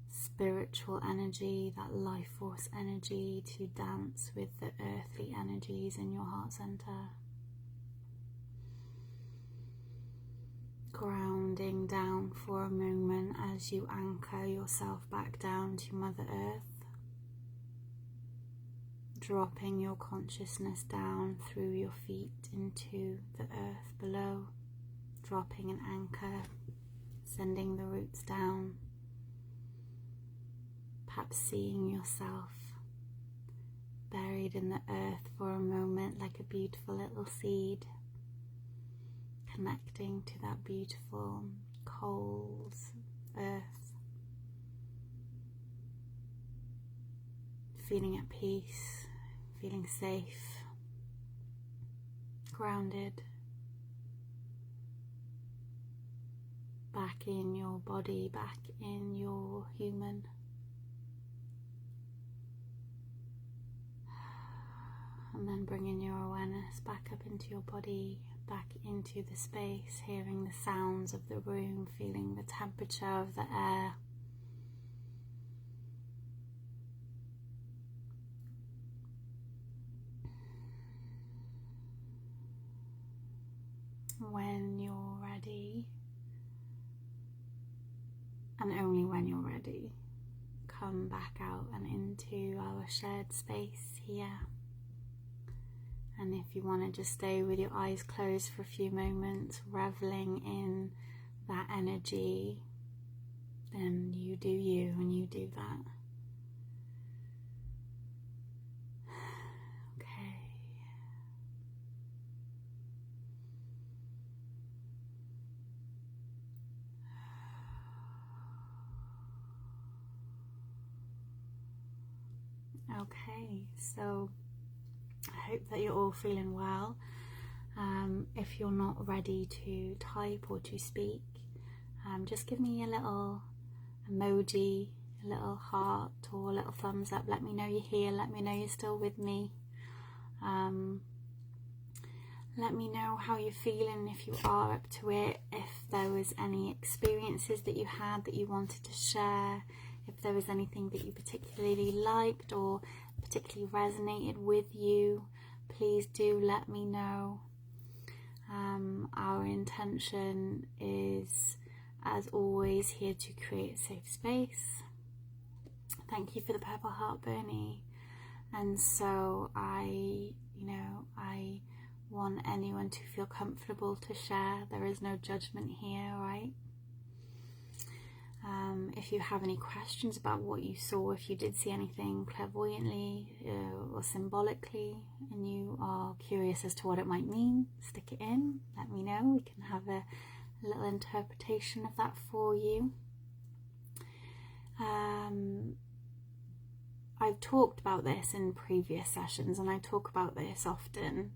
spiritual energy, that life force energy to dance with the earthly energies in your heart center. Grounding down for a moment as you anchor yourself back down to Mother Earth. Dropping your consciousness down through your feet into the earth below, dropping an anchor, sending the roots down, perhaps seeing yourself buried in the earth for a moment like a beautiful little seed, connecting to that beautiful cold earth, feeling at peace, feeling safe, grounded, back in your body, back in your human. And then bringing your awareness back up into your body, back into the space, hearing the sounds of the room, feeling the temperature of the air. When you're ready, and only when you're ready, come back out and into our shared space here. And if you want to just stay with your eyes closed for a few moments, reveling in that energy, then you do you and you do that. Okay, so I hope that you're all feeling well. If you're not ready to type or to speak, just give me a little emoji, a little heart or a little thumbs up. Let me know you're here. Let me know you're still with me. Let me know how you're feeling, if you are up to it, if there was any experiences that you had that you wanted to share, if there was anything that you particularly liked or particularly resonated with you. Please do let me know. Our intention is, as always, here to create a safe space. Thank you for the purple heart, Bernie. And so I want anyone to feel comfortable to share. There is no judgment here, right? If you have any questions about what you saw, if you did see anything clairvoyantly or symbolically, and you are curious as to what it might mean, stick it in, let me know. We can have a little interpretation of that for you. I've talked about this in previous sessions, and I talk about this often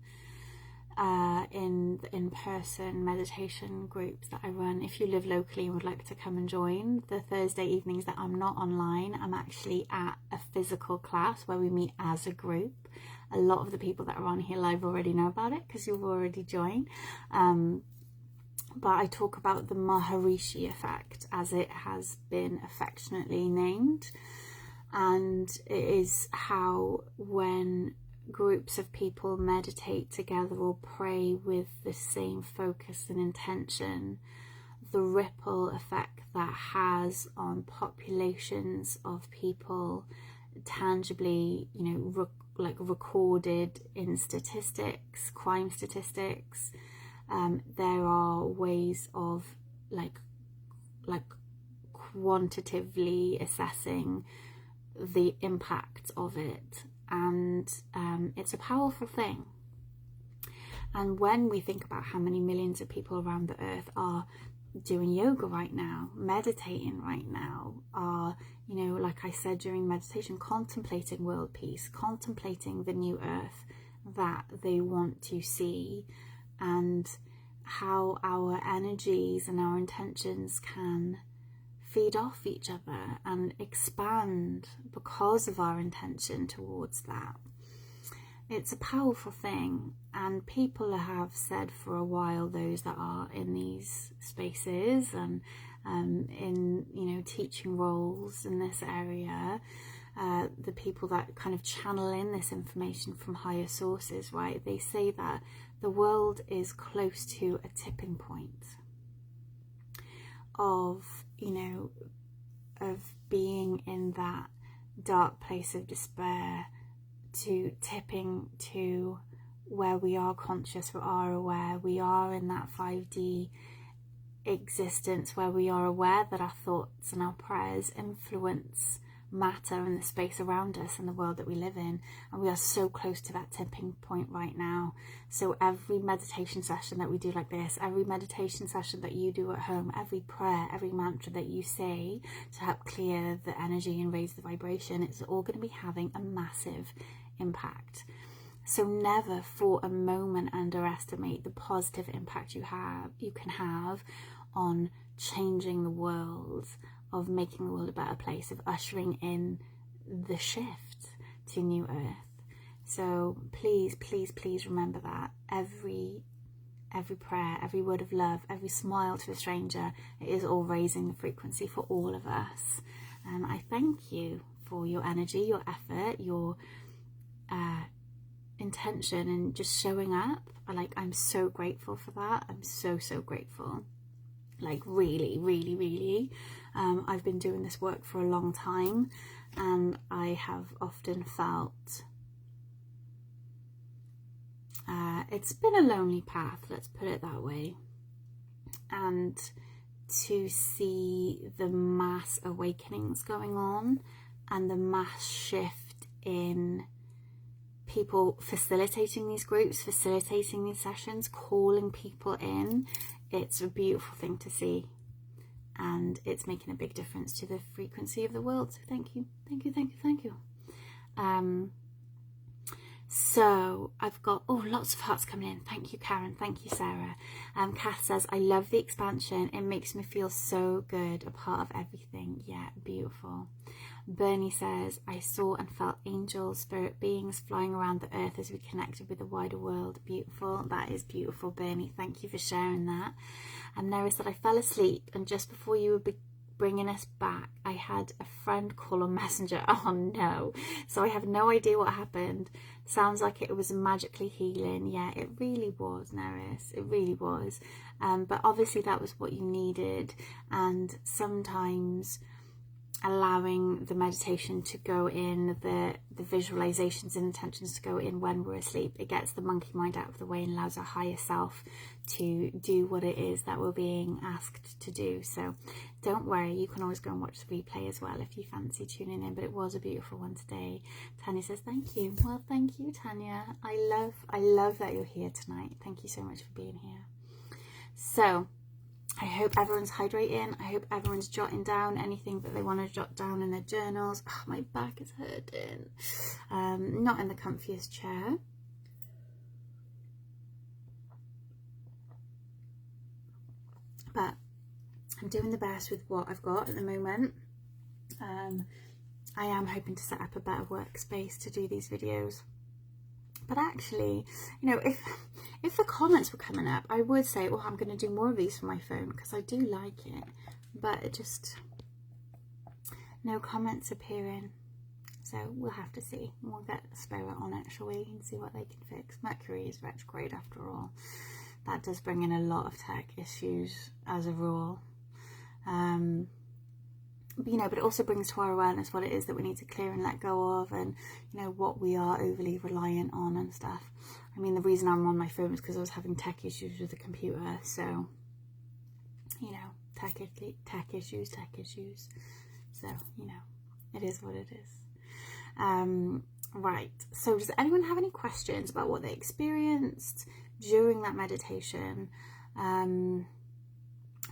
in the in-person meditation groups that I run. If you live locally and would like to come and join, the Thursday evenings that I'm not online, I'm actually at a physical class where we meet as a group. A lot of the people that are on here live already know about it because you've already joined. But I talk about the Maharishi effect, as it has been affectionately named. And it is how, when groups of people meditate together or pray with the same focus and intention, the ripple effect that has on populations of people, tangibly, recorded in statistics, crime statistics. There are ways of quantitatively assessing the impact of it, and it's a powerful thing. And when we think about how many millions of people around the earth are doing yoga right now, meditating right now, are, like I said during meditation, contemplating world peace, contemplating the new earth that they want to see, and how our energies and our intentions can feed off each other and expand because of our intention towards that. It's a powerful thing, and people have said for a while, those that are in these spaces and in teaching roles in this area, the people that kind of channel in this information from higher sources, right? They say that the world is close to a tipping point of being in that dark place of despair to tipping to where we are conscious, we are aware, we are in that 5D existence where we are aware that our thoughts and our prayers influence matter in the space around us and the world that we live in, and we are so close to that tipping point right now. So every meditation session that we do like this, every meditation session that you do at home, every prayer, every mantra that you say to help clear the energy and raise the vibration, it's all going to be having a massive impact. So never for a moment underestimate the positive impact you can have on changing the world, of making the world a better place, of ushering in the shift to new earth. So please, please, please remember that every prayer, every word of love, every smile to a stranger, it is all raising the frequency for all of us. And I thank you for your energy, your effort, your intention, and just showing up. I'm so grateful for that. I'm so grateful. Really, really, really. I've been doing this work for a long time, and I have often felt it's been a lonely path, let's put it that way. And to see the mass awakenings going on and the mass shift in people facilitating these groups, facilitating these sessions, calling people in, it's a beautiful thing to see, and it's making a big difference to the frequency of the world. So thank you. So I've got, oh, lots of hearts coming in. Thank you, Karen. Thank you, Sarah. Kath says, I love the expansion. It makes me feel so good, a part of everything. Yeah, beautiful. Bernie says, I saw and felt angels, spirit beings flying around the earth as we connected with the wider world. Beautiful. That is beautiful, Bernie. Thank you for sharing that. And Nera said, I fell asleep, and just before you were bringing us back, I had a friend call on Messenger. Oh no. So I have no idea what happened. Sounds like it was magically healing. Yeah, it really was, Neris. It really was. But obviously that was what you needed. And sometimes allowing the meditation to go in, the visualizations and intentions to go in when we're asleep, it gets the monkey mind out of the way and allows our higher self to do what it is that we're being asked to do. So don't worry, you can always go and watch the replay as well if you fancy tuning in, but it was a beautiful one today. Tanya says thank you. Well, thank you, Tanya. I love that you're here tonight. Thank you so much for being here. So I hope everyone's hydrating. I hope everyone's jotting down anything that they want to jot down in their journals. Oh, my back is hurting. Not in the comfiest chair. But I'm doing the best with what I've got at the moment. I am hoping to set up a better workspace to do these videos. But actually, you know, if the comments were coming up, I would say, well, I'm going to do more of these from my phone because I do like it. But it just, no comments appearing. So we'll have to see. We'll get Spirit on it, shall we, and see what they can fix. Mercury is retrograde after all. That does bring in a lot of tech issues as a rule. You know, but it also brings to our awareness what it is that we need to clear and let go of, and, you know, what we are overly reliant on and stuff. I mean, the reason I'm on my phone is because I was having tech issues with the computer. So, you know, tech issues. So, you know, it is what it is. Right. So does anyone have any questions about what they experienced during that meditation?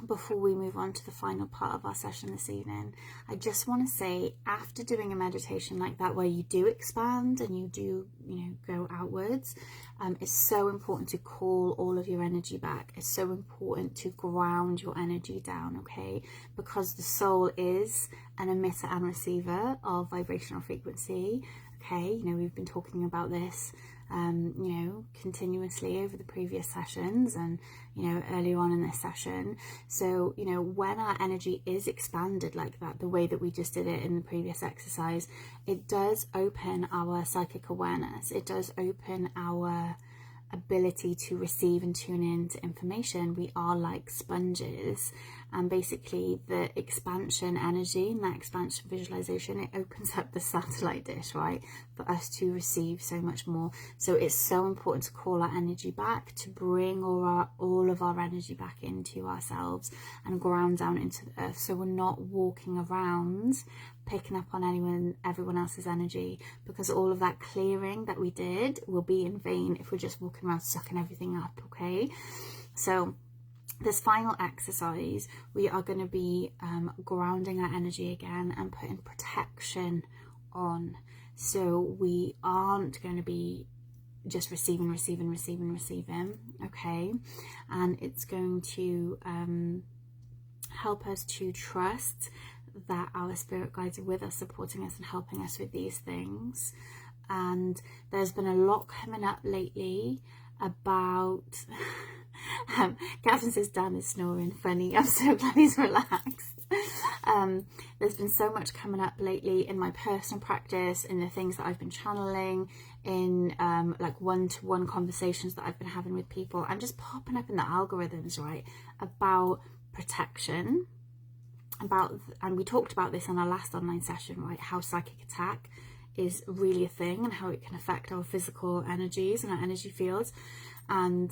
Before we move on to the final part of our session this evening, I just want to say, after doing a meditation like that where you do expand and you do, you know, go outwards, it's so important to call all of your energy back. It's so important to ground your energy down, okay? Because the soul is an emitter and receiver of vibrational frequency, okay? You know, we've been talking about this you know, continuously over the previous sessions and, you know, earlier on in this session. So, you know, when our energy is expanded like that, the way that we just did it in the previous exercise, it does open our psychic awareness. It does open our ability to receive and tune in to information. We are like sponges, and basically the expansion energy and that expansion visualization, it opens up the satellite dish, right, for us to receive so much more. So it's so important to call our energy back, to bring all of our energy back into ourselves and ground down into the earth, so we're not walking around picking up on everyone else's energy, because all of that clearing that we did will be in vain if we're just walking around sucking everything up, okay? So this final exercise, we are going to be grounding our energy again and putting protection on. So we aren't going to be just receiving, okay? And it's going to help us to trust that our spirit guides are with us, supporting us and helping us with these things. And there's been a lot coming up lately about Catherine says Dan is snoring. Funny. I'm so glad he's relaxed. There's been so much coming up lately in my personal practice, in the things that I've been channeling, in like one-to-one conversations that I've been having with people, and just popping up in the algorithms, right, about protection, and we talked about this on our last online session, right, how psychic attack is really a thing and how it can affect our physical energies and our energy fields. And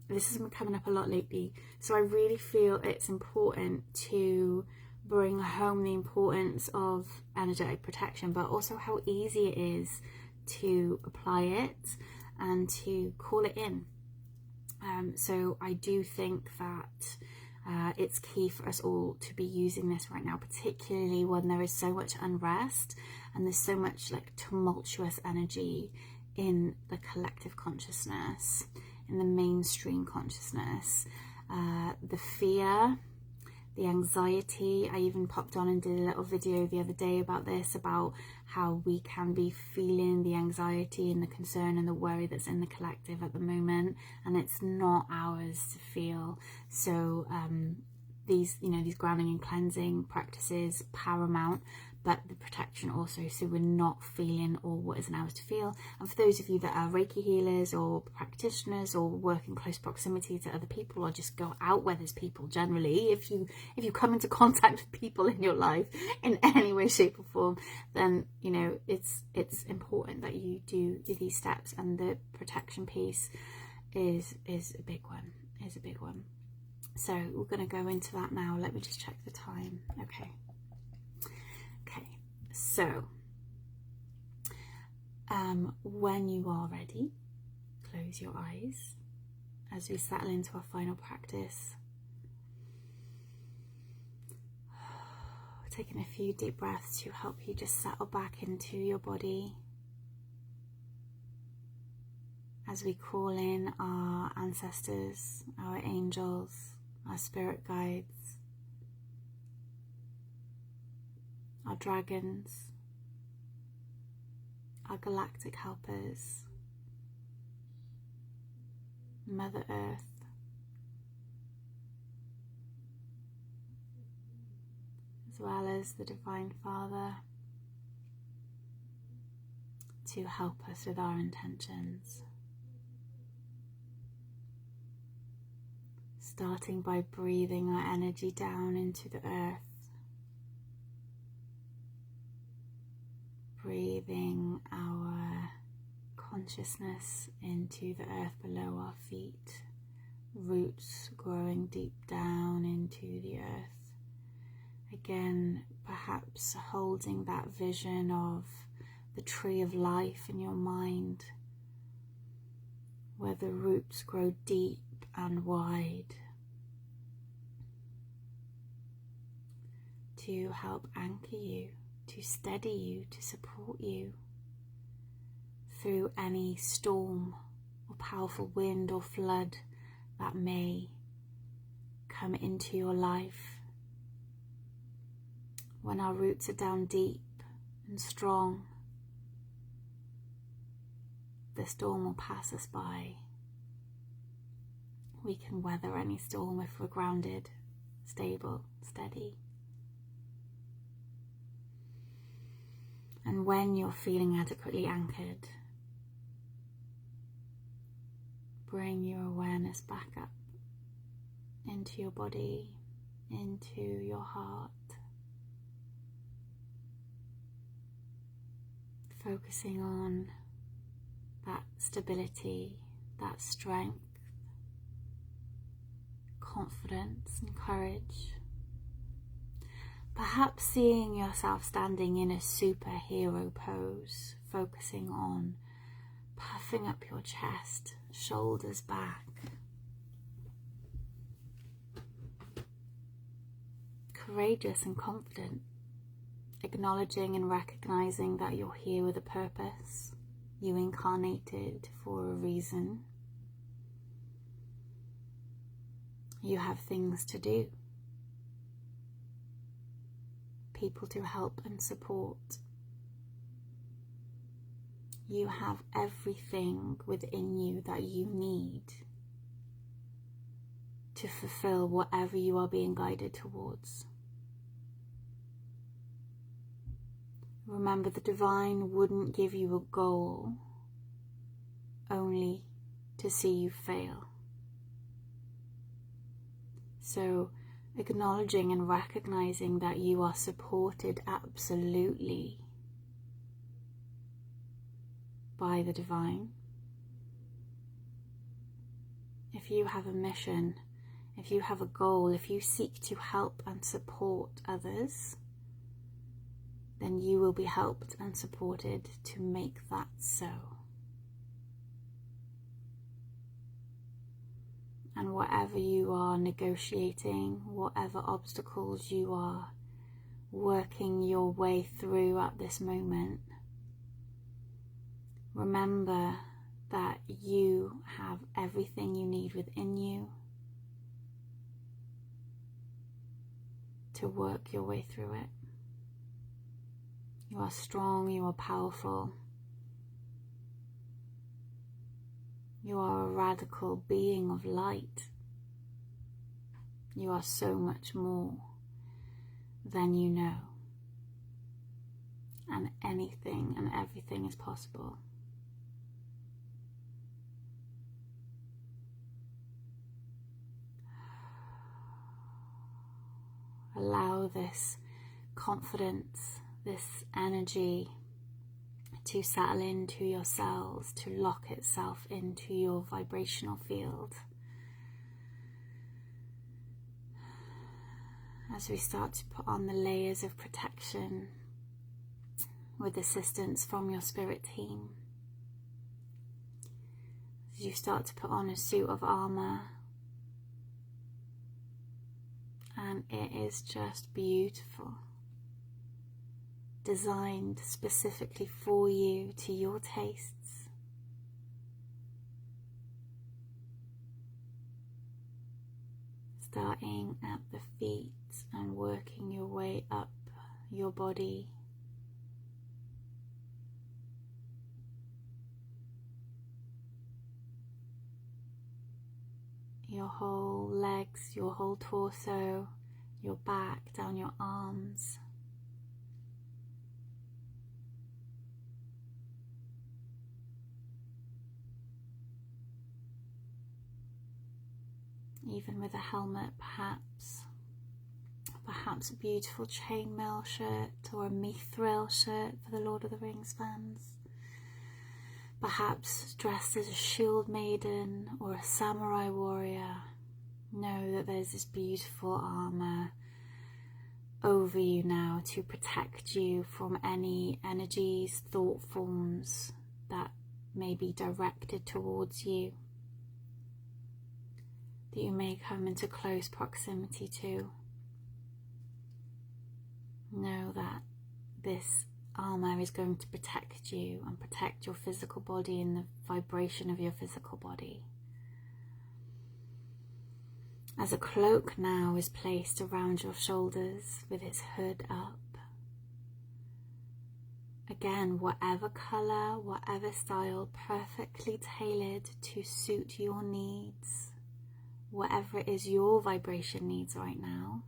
this has been coming up a lot lately, so I really feel it's important to bring home the importance of energetic protection, but also how easy it is to apply it and to call it in. So I do think that it's key for us all to be using this right now, particularly when there is so much unrest and there's so much like tumultuous energy in the collective consciousness, in the mainstream consciousness. The fear, the anxiety. I even popped on and did a little video the other day about this, about how we can be feeling the anxiety and the concern and the worry that's in the collective at the moment, and it's not ours to feel. So these grounding and cleansing practices paramount, but the protection also, so we're not feeling all what isn't ours to feel. And for those of you that are Reiki healers or practitioners or work in close proximity to other people, or just go out where there's people generally, if you come into contact with people in your life in any way, shape or form, then it's important that you do these steps. And the protection piece is a big one. So we're going to go into that now. Let me just check the time. Okay, so when you are ready, close your eyes as we settle into our final practice. Taking a few deep breaths to help you just settle back into your body as we call in our ancestors, our angels, our spirit guides, our dragons, our galactic helpers, Mother Earth, as well as the Divine Father, to help us with our intentions. Starting by breathing our energy down into the earth. Breathing our consciousness into the earth below our feet. Roots growing deep down into the earth. Again, perhaps holding that vision of the tree of life in your mind, where the roots grow deep and wide, to help anchor you, to steady you, to support you through any storm or powerful wind or flood that may come into your life. When our roots are down deep and strong, the storm will pass us by. We can weather any storm if we're grounded, stable, steady. And when you're feeling adequately anchored, bring your awareness back up into your body, into your heart, focusing on that stability, that strength, confidence and courage. Perhaps seeing yourself standing in a superhero pose, focusing on puffing up your chest, shoulders back, courageous and confident, acknowledging and recognizing that you're here with a purpose. You incarnated for a reason. You have things to do, people to help and support. You have everything within you that you need to fulfill whatever you are being guided towards. Remember, the divine wouldn't give you a goal only to see you fail. So, acknowledging and recognizing that you are supported absolutely by the divine. If you have a mission, if you have a goal, if you seek to help and support others, then you will be helped and supported to make that so. And whatever you are negotiating, whatever obstacles you are working your way through at this moment, Remember that you have everything you need within you to work your way through it. You are strong, you are powerful. You are a radical being of light. You are so much more than you know. And anything and everything is possible. Allow this confidence, this energy to settle into your cells, to lock itself into your vibrational field. As we start to put on the layers of protection with assistance from your spirit team. As you start to put on a suit of armor, and it is just beautiful, designed specifically for you, to your tastes. Starting at the feet and working your way up your body. Your whole legs, your whole torso, your back, down your arms. Even with a helmet, perhaps a beautiful chainmail shirt or a mithril shirt for the Lord of the Rings fans. Perhaps dressed as a shield maiden or a samurai warrior. Know that there's this beautiful armor over you now to protect you from any energies, thought forms that may be directed towards you, that you may come into close proximity to. Know that this armor is going to protect you and protect your physical body and the vibration of your physical body. As a cloak now is placed around your shoulders with its hood up. Again, whatever color, whatever style, perfectly tailored to suit your needs, whatever it is your vibration needs right now.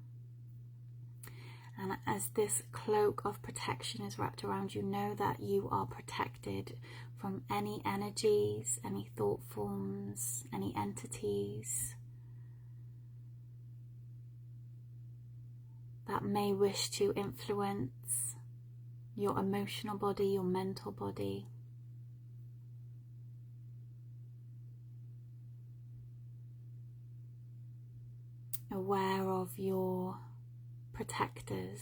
And as this cloak of protection is wrapped around you, know that you are protected from any energies, any thought forms, any entities that may wish to influence your emotional body, your mental body. Aware of your protectors,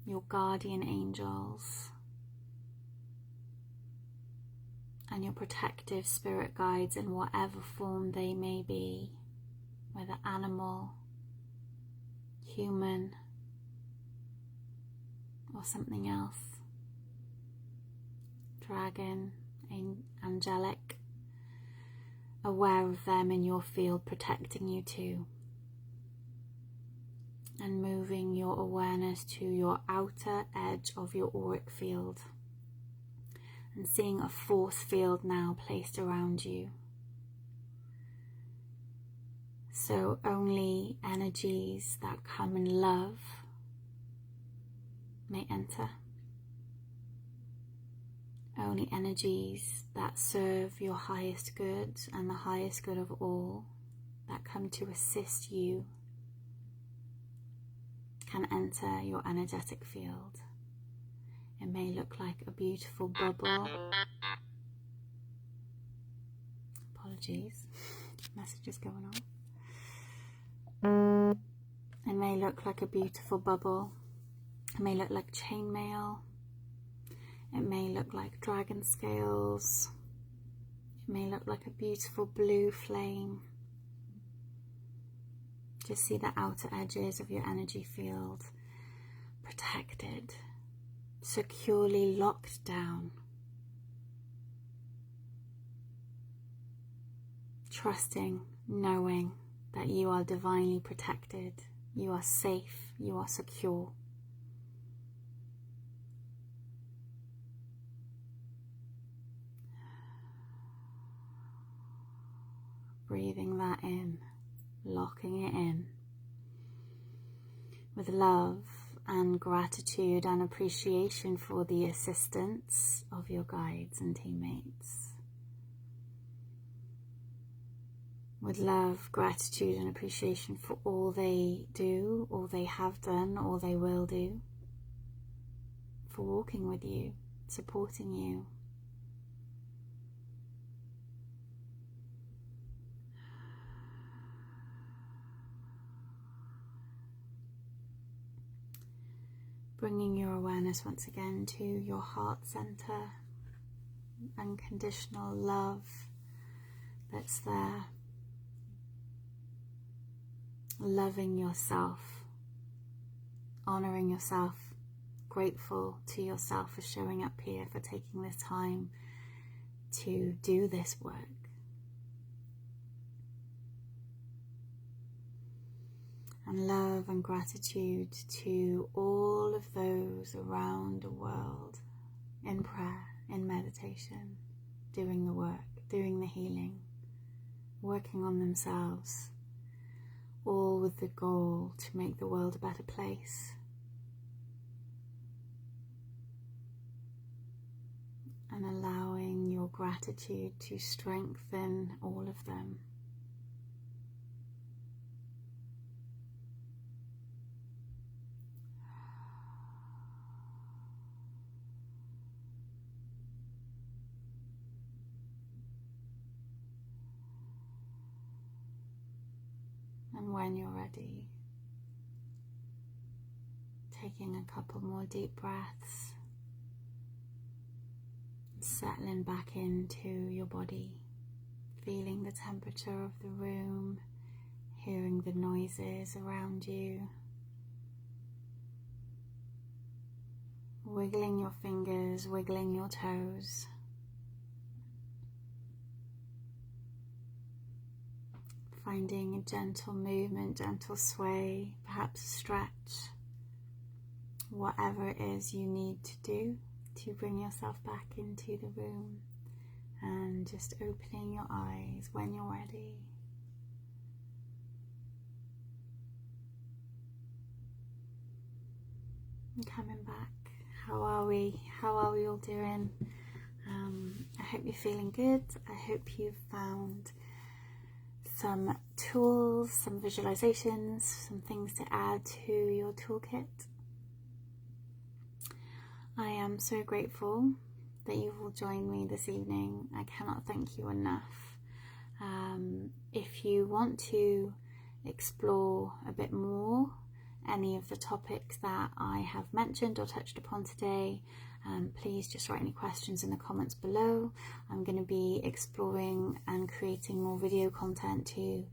your guardian angels, and your protective spirit guides in whatever form they may be, whether animal, human, or something else. Dragon, angelic, aware of them in your field protecting you too. And moving your awareness to your outer edge of your auric field and seeing a force field now placed around you. So only energies that come in love may enter. Only energies that serve your highest good and the highest good of all, that come to assist you, can enter your energetic field. It may look like a beautiful bubble. Apologies, messages going on. It may look like a beautiful bubble. It may look like chainmail. It may look like dragon scales. It may look like a beautiful blue flame. Just see the outer edges of your energy field protected, securely locked down trusting, knowing that you are divinely protected, you are safe, you are secure. Breathing that in, locking it in with love and gratitude and appreciation for the assistance of your guides and teammates. With love, gratitude and appreciation for all they do, all they have done, all they will do, for walking with you, supporting you. Bringing your awareness once again to your heart center, unconditional love that's there, loving yourself, honoring yourself, grateful to yourself for showing up here, for taking this time to do this work. And love and gratitude to all of those around the world in prayer, in meditation, doing the work, doing the healing, working on themselves, all with the goal to make the world a better place. And allowing your gratitude to strengthen all of them. And when you're ready, taking a couple more deep breaths, settling back into your body, feeling the temperature of the room, hearing the noises around you, wiggling your fingers, wiggling your toes. Finding a gentle movement, gentle sway, perhaps a stretch, whatever it is you need to do to bring yourself back into the room, and just opening your eyes when you're ready. And coming back, how are we? How are we all doing? I hope you're feeling good. I hope you've found some tools, some visualizations, some things to add to your toolkit. I am so grateful that you've all joined me this evening. I cannot thank you enough. If you want to explore a bit more any of the topics that I have mentioned or touched upon today, please just write any questions in the comments below. I'm going to be exploring and creating more video content to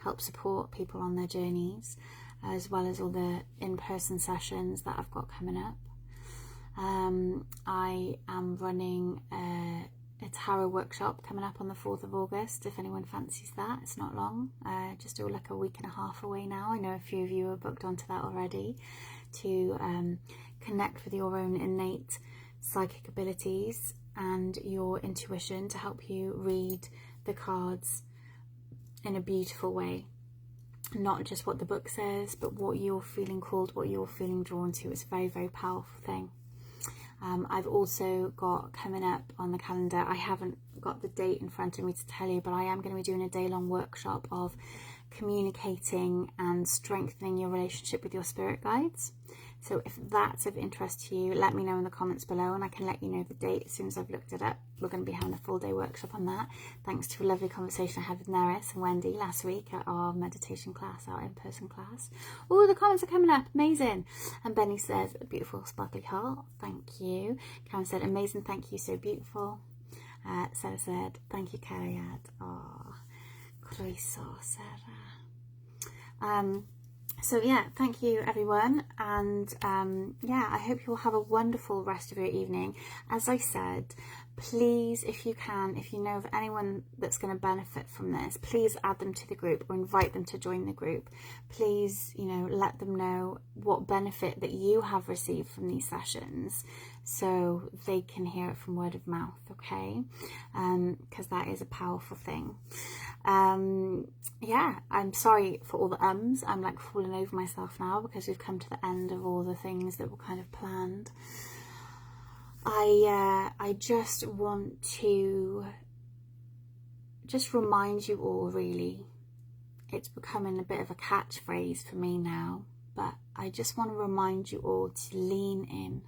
help support people on their journeys, as well as all the in-person sessions that I've got coming up. I am running a tarot workshop coming up on the 4th of August, if anyone fancies that. It's not long, just like a week and a half away now. I know a few of you are booked onto that already, to connect with your own innate psychic abilities and your intuition to help you read the cards in a beautiful way. Not just what the book says, but what you're feeling called, what you're feeling drawn to. It's a very, very powerful thing. I've also got coming up on the calendar, I haven't got the date in front of me to tell you, but I am going to be doing a day-long workshop of communicating and strengthening your relationship with your spirit guides. So if that's of interest to you, let me know in the comments below and I can let you know the date as soon as I've looked it up. We're going to be having a full day workshop on that, thanks to a lovely conversation I had with Neris and Wendy last week at our meditation class, our in-person class. Oh, the comments are coming up, amazing. And Benny says, a beautiful sparkly heart, thank you. Karen said, amazing, thank you, so beautiful. Sarah said, thank you, Cariad. Oh, Chloe saw Sarah. So yeah, thank you everyone, and yeah, I hope you'll have a wonderful rest of your evening. As I said, please, if you can, if you know of anyone that's going to benefit from this, please add them to the group or invite them to join the group. Please, you know, let them know what benefit that you have received from these sessions, so they can hear it from word of mouth, okay? Because that is a powerful thing. Yeah, I'm sorry for all the ums. I'm like falling over myself now because we've come to the end of all the things that were kind of planned. I just want to just remind you all, really. It's becoming a bit of a catchphrase for me now, but I just want to remind you all to lean in.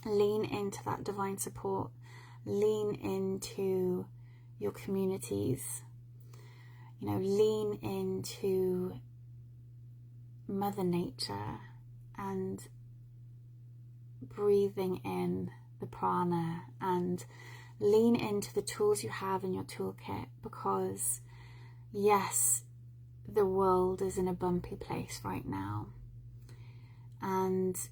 Lean into that divine support. Lean into your communities. You know, lean into Mother Nature and breathing in the prana, and lean into the tools you have in your toolkit, because yes, the world is in a bumpy place right now, and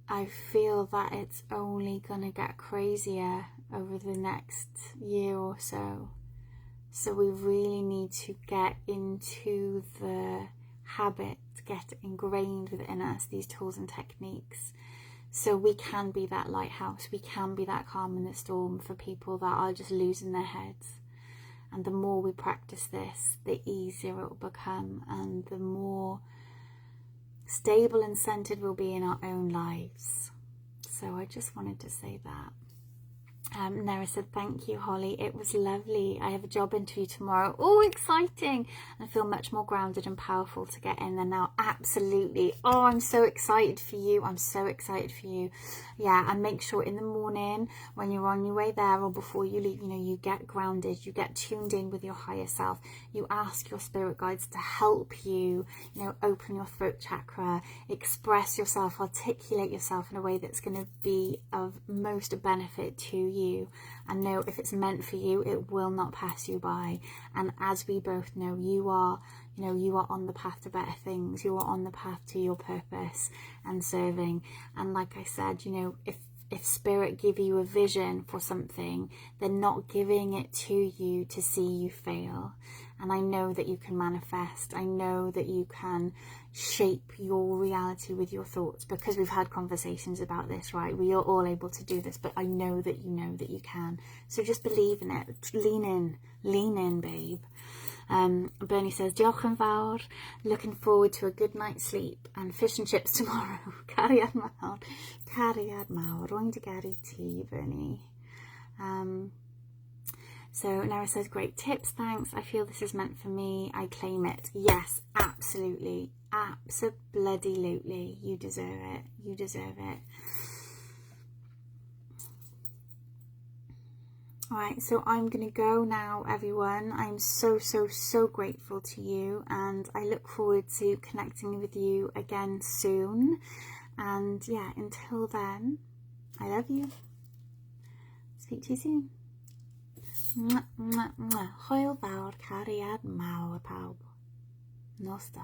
I feel that it's only gonna get crazier over the next year or so. So we really need to get into the habit, get ingrained within us these tools and techniques, so we can be that lighthouse, we can be that calm in the storm for people that are just losing their heads. And the more we practice this, the easier it will become, and the more stable and centered we'll be in our own lives. So I just wanted to say that. Nera said, thank you, Holly. It was lovely. I have a job interview tomorrow. Oh, exciting. I feel much more grounded and powerful to get in there now. Absolutely. Oh, I'm so excited for you. I'm so excited for you. Yeah, and make sure in the morning when you're on your way there or before you leave, you know, you get grounded, you get tuned in with your higher self. You ask your spirit guides to help you, you know, open your throat chakra, express yourself, articulate yourself in a way that's going to be of most benefit to you, and know if it's meant for you, it will not pass you by. And as we both know, you are on the path to better things. You are on the path to your purpose and serving. And like I said, you know, if spirit give you a vision for something, they're not giving it to you to see you fail. And I know that you can manifest. I know that you can shape your reality with your thoughts, because we've had conversations about this, right? We are all able to do this, but I know that you can. So just believe in it. Lean in, babe. Bernie says, diolch yn fawr. Looking forward to a good night's sleep and fish and chips tomorrow. Cariad mawr. Cariad mawr. Rwy'n dy gari ti, Bernie. So Nara says, great tips, thanks. I feel this is meant for me. I claim it. Yes, absolutely. Abso-bloody-lutely. You deserve it. You deserve it. Alright, so I'm going to go now, everyone. I'm so grateful to you, and I look forward to connecting with you again soon. And yeah, until then, I love you. Speak to you soon. Mwah, mwah, mwah. Hwyl fawr, cariad mawr pawb. Nos da.